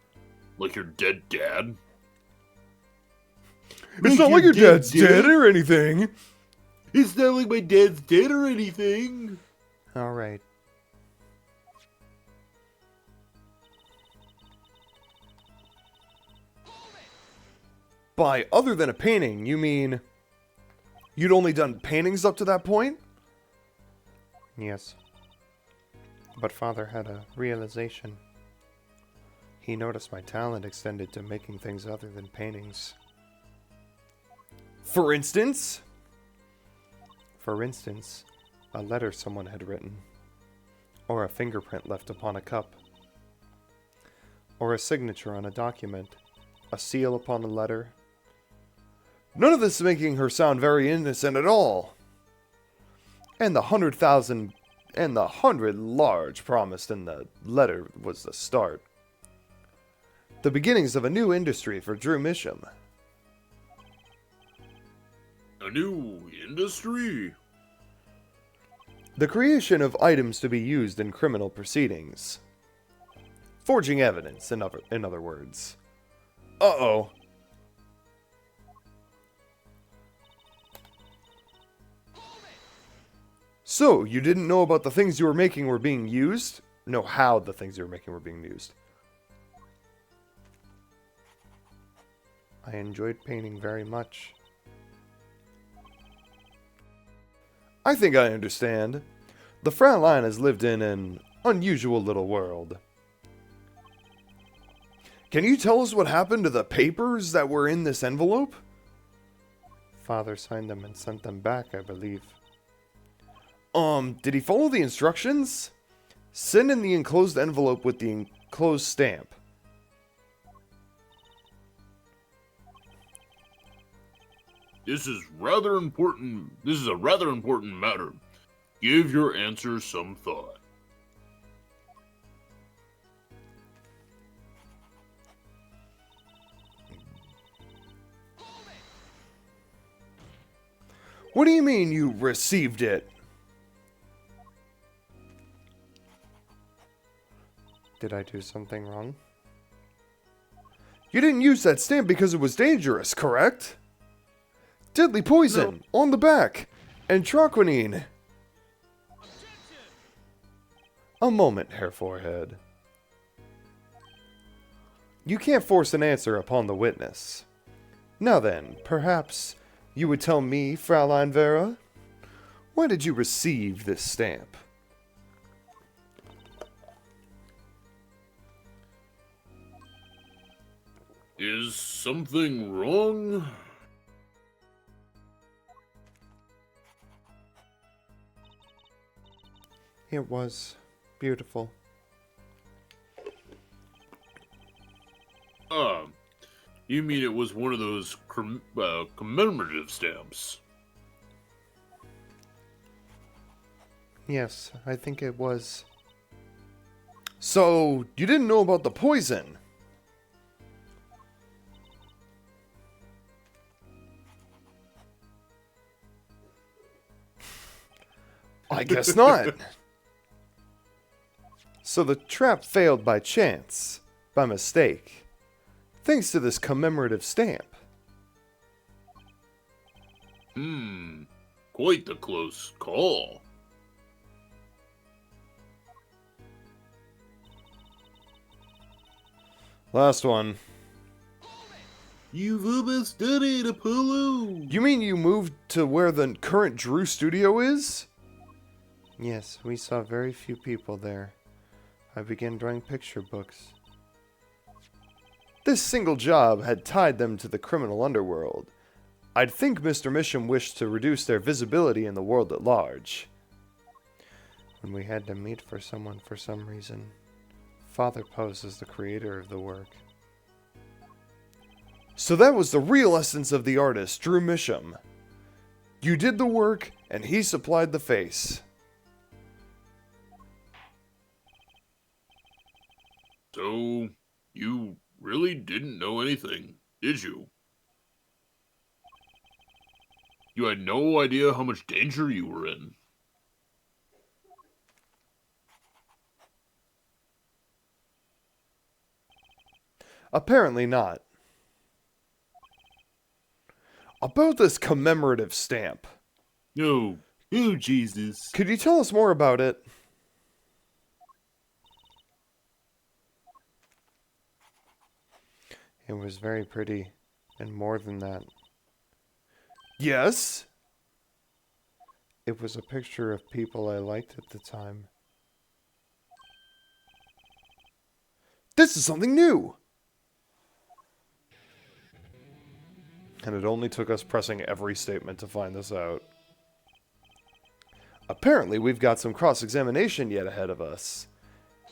Like your dead dad? It's not like your dad's dead or anything. It's not like my dad's dead or anything. Alright. By other than a painting, you mean you'd only done paintings up to that point? Yes. But Father had a realization. He noticed my talent extended to making things other than paintings. For instance? For instance, a letter someone had written, or a fingerprint left upon a cup, or a signature on a document, a seal upon a letter. None of this is making her sound very innocent at all. And the 100,000 and the 100 large promised in the letter was the start. The beginnings of a new industry for Drew Misham. A new industry? The creation of items to be used in criminal proceedings. Forging evidence, in other words. Uh-oh. So, you didn't know about the things you were making were being used? No, how the things you were making were being used. I enjoyed painting very much. I think I understand. The Fraulein has lived in an unusual little world. Can you tell us what happened to the papers that were in this envelope? Father signed them and sent them back, I believe. Did he follow the instructions? Send in the enclosed envelope with the enclosed stamp. This is rather important. This is a rather important matter. Give your answer some thought. What do you mean you received it? Did I do something wrong? You didn't use that stamp because it was dangerous, correct? Deadly poison on the back and troquinine. A moment, Herr Forehead. You can't force an answer upon the witness. Now then, perhaps you would tell me, Fraulein Vera? Why did you receive this stamp? Is something wrong? It was beautiful. You mean it was one of those commemorative stamps? Yes, I think it was. So, you didn't know about the poison? I guess not. So the trap failed by chance, by mistake, thanks to this commemorative stamp. Quite the close call. Last one. You've almost done it, Apollo! You mean you moved to where the current Drew studio is? Yes, we saw very few people there. I began drawing picture books. This single job had tied them to the criminal underworld. I'd think Mr. Misham wished to reduce their visibility in the world at large. When we had to meet for someone for some reason, Father posed as the creator of the work. So that was the real essence of the artist, Drew Misham. You did the work, and he supplied the face. So, you really didn't know anything, did you? You had no idea how much danger you were in. Apparently not. About this commemorative stamp. No. Oh, Jesus. Could you tell us more about it? It was very pretty, and more than that, Yes? it was a picture of people I liked at the time. This is something new! And it only took us pressing every statement to find this out. Apparently, we've got some cross-examination yet ahead of us.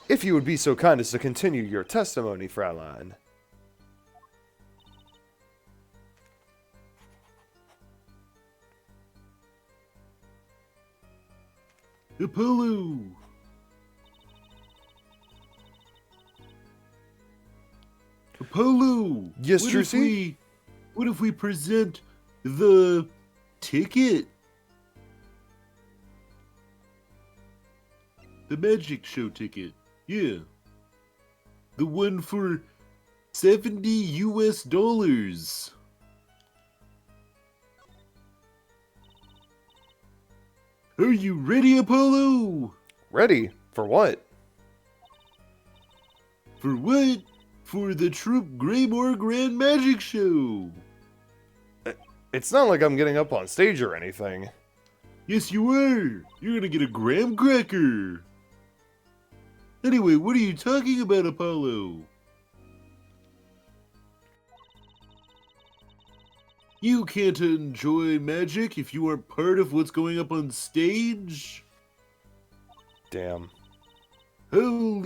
If you would be so kind as to continue your testimony, Fraulein. Apollo! Apollo! Yes, what if Trucy? what if we present the ticket? The magic show ticket. Yeah. The one for $70. Are you ready, Apollo? Ready? For what? For what? For the Troop Greymore Grand Magic Show. It's not like I'm getting up on stage or anything. Yes, you are. You're gonna get a graham cracker. Anyway, what are you talking about, Apollo? You can't enjoy magic if you aren't part of what's going up on stage. Damn. I'll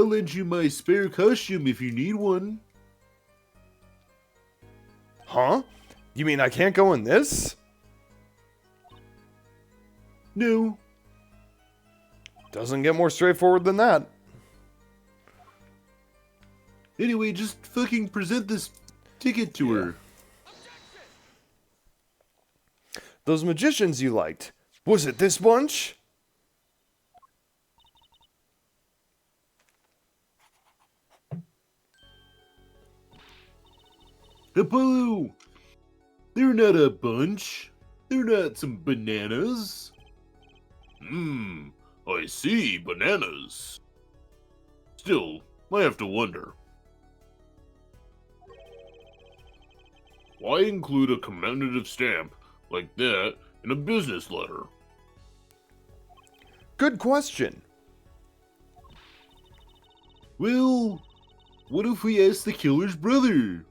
lend you my spare costume if you need one. Huh? You mean I can't go in this? No. Doesn't get more straightforward than that. Anyway, just fucking present this ticket to her. Those magicians you liked. Was it this bunch? Apollo! They're not a bunch. They're not some bananas. I see, bananas. Still, I have to wonder. Why include a commemorative stamp like that in a business letter? Good question. Well, what if we ask the killer's brother?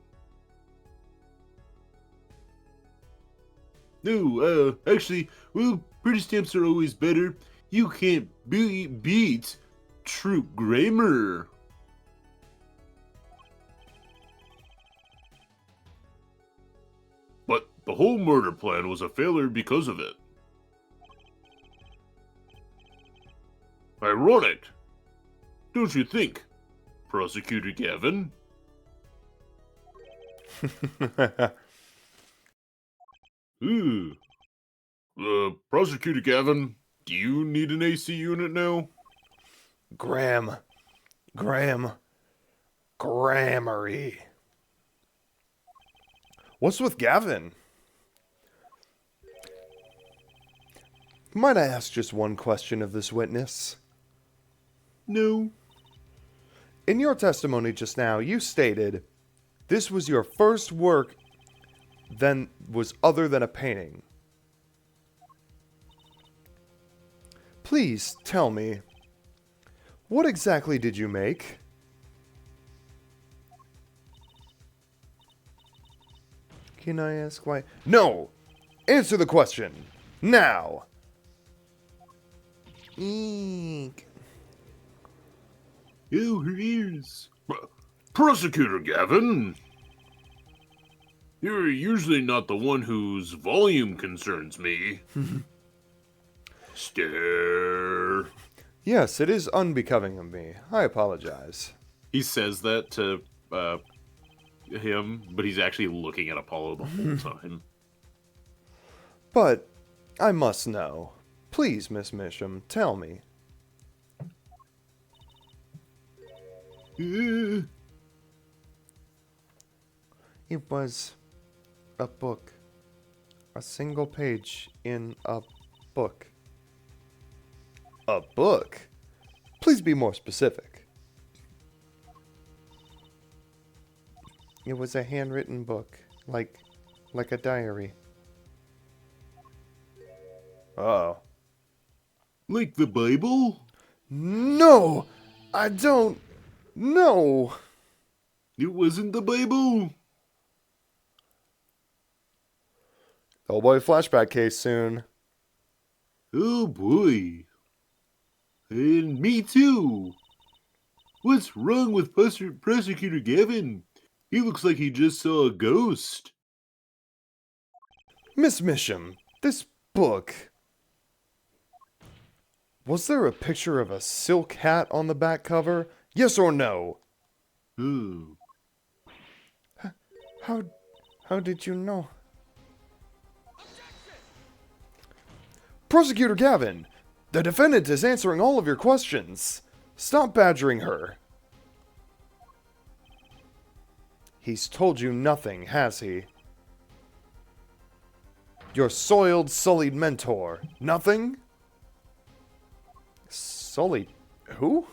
No, actually, well, pretty stamps are always better. You can't beat Troop Grammar. But the whole murder plan was a failure because of it. Ironic, don't you think, Prosecutor Gavin? Prosecutor Gavin, do you need an AC unit now? Grammary. What's with Gavin? Might I ask just one question of this witness? No. In your testimony just now, you stated this was your first work then was other than a painting. Please tell me, what exactly did you make? Can I ask why? No! Answer the question! Now! Eek. Oh, her ears. Prosecutor Gavin! You're usually not the one whose volume concerns me. Stare. Yes, it is unbecoming of me. I apologize. He says that to him, but he's actually looking at Apollo the whole time. But I must know. Please, Miss Misham, tell me. It was a book. A single page in a book. A book? Please be more specific. It was a handwritten book, like a diary. Oh. Like the Bible? No! I don't... No. It wasn't the Bible. Oh boy, flashback case soon. Oh boy. And me too. What's wrong with Prosecutor Gavin? He looks like he just saw a ghost. Miss Misham, this book. Was there a picture of a silk hat on the back cover? Yes or no? Oh. How did you know? Prosecutor Gavin, the defendant is answering all of your questions. Stop badgering her. He's told you nothing, has he? Your soiled, sullied mentor. Nothing? Sullied? Who?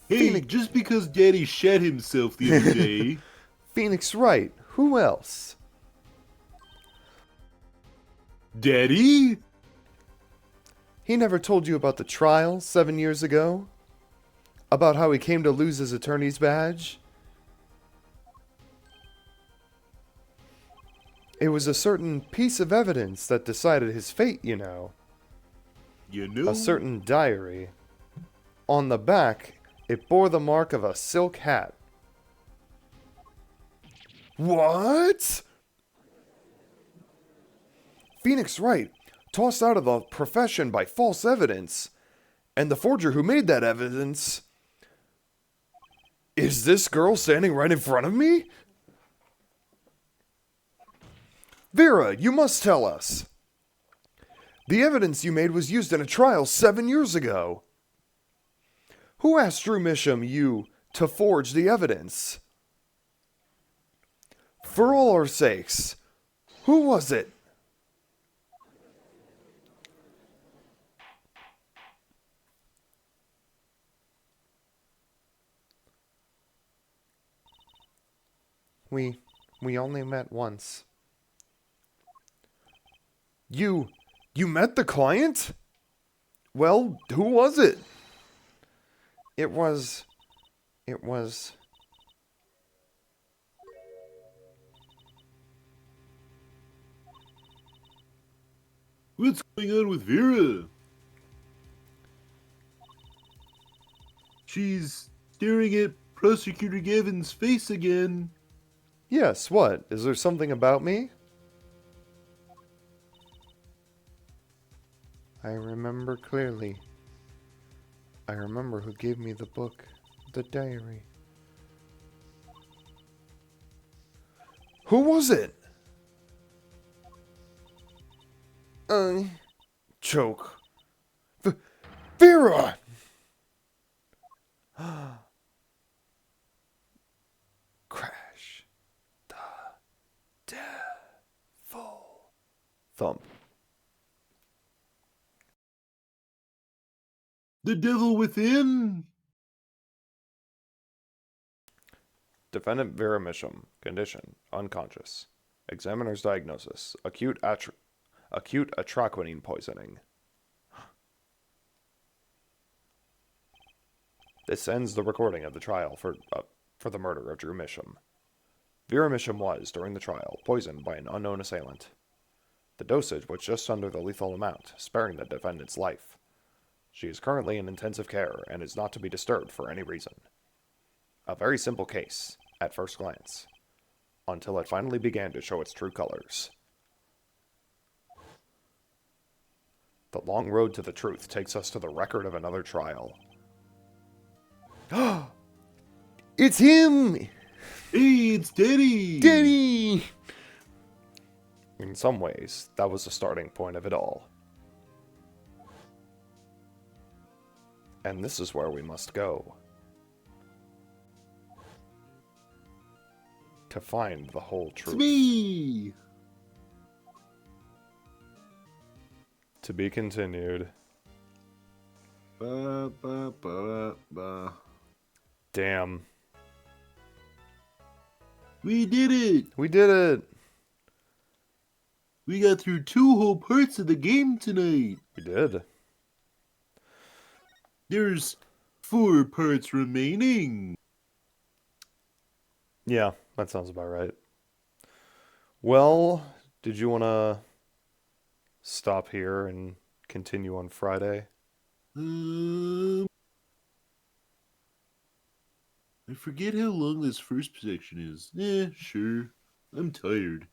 Hey, Phoenix- just because Daddy shat himself the other day. Phoenix Wright. Who else? Daddy? He never told you about the trial 7 years ago? About how he came to lose his attorney's badge? It was a certain piece of evidence that decided his fate, you know. You know? A certain diary. On the back, it bore the mark of a silk hat. What? Phoenix Wright, tossed out of the profession by false evidence. And the forger who made that evidence... Is this girl standing right in front of me? Vera, you must tell us. The evidence you made was used in a trial 7 years ago. Who asked Drew Misham, you, to forge the evidence? For all our sakes, who was it? We only met once. You met the client? Well, who was it? It was... What's going on with Vera? She's staring at Prosecutor Gavin's face again. Yes, what? Is there something about me? I remember clearly. I remember who gave me the book, the diary. Who was it? Choke. Vera! Crash. The devil. Thump. The devil within? Defendant Vera Misham. Condition. Unconscious. Examiner's diagnosis. Acute atroquinine poisoning. This ends the recording of the trial for the murder of Drew Misham. Vera Misham was, during the trial, poisoned by an unknown assailant. The dosage was just under the lethal amount, sparing the defendant's life. She is currently in intensive care and is not to be disturbed for any reason. A very simple case, at first glance, until it finally began to show its true colors. The long road to the truth takes us to the record of another trial. It's him! Hey, it's Daddy! Daddy! In some ways, that was the starting point of it all. And this is where we must go. To find the whole truth. It's me! To be continued. Ba, ba, ba, ba. Damn. We did it! We did it! We got through 2 whole parts of the game tonight. We did. There's 4 parts remaining. Yeah, that sounds about right. Well, did you want to stop here and continue on Friday? I forget how long this first section is. Sure. I'm tired.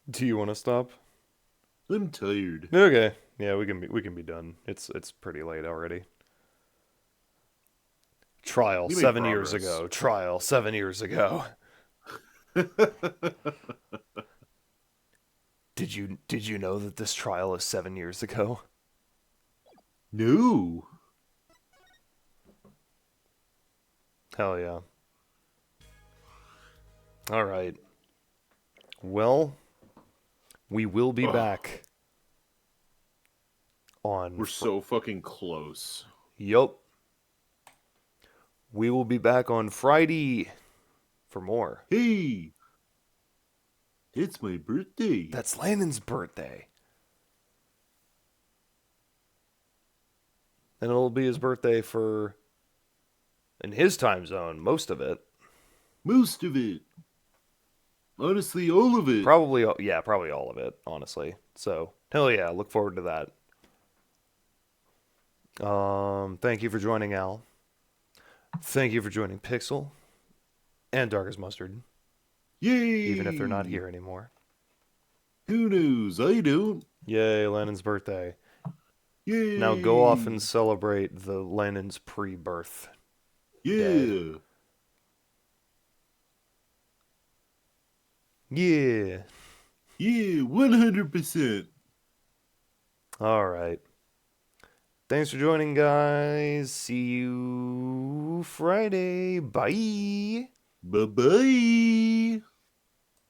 Do you want to stop? I'm tired. Okay. Yeah, we can be done. It's pretty late already. Trial We made 7 years progress. ago. Trial 7 years ago. Did you know that this trial is 7 years ago? No. Hell yeah. All right. Well, we will be back on. We're so fucking close. Yup. We will be back on Friday for more. Hey. It's my birthday. That's Landon's birthday. And it'll be his birthday for, in his time zone, most of it. Most of it. Honestly, all of it. Probably all of it, honestly. So, hell yeah, look forward to that. Thank you for joining Al. Thank you for joining Pixel and Dark as Mustard, Yay. even if they're not here anymore. Who knows? I don't. Yay, Lennon's birthday. Yay. Now go off and celebrate the Lennon's pre-birth. Yeah. Yeah. Yeah, 100%. All right. Thanks for joining, guys. See you Friday. Bye. Bye-bye.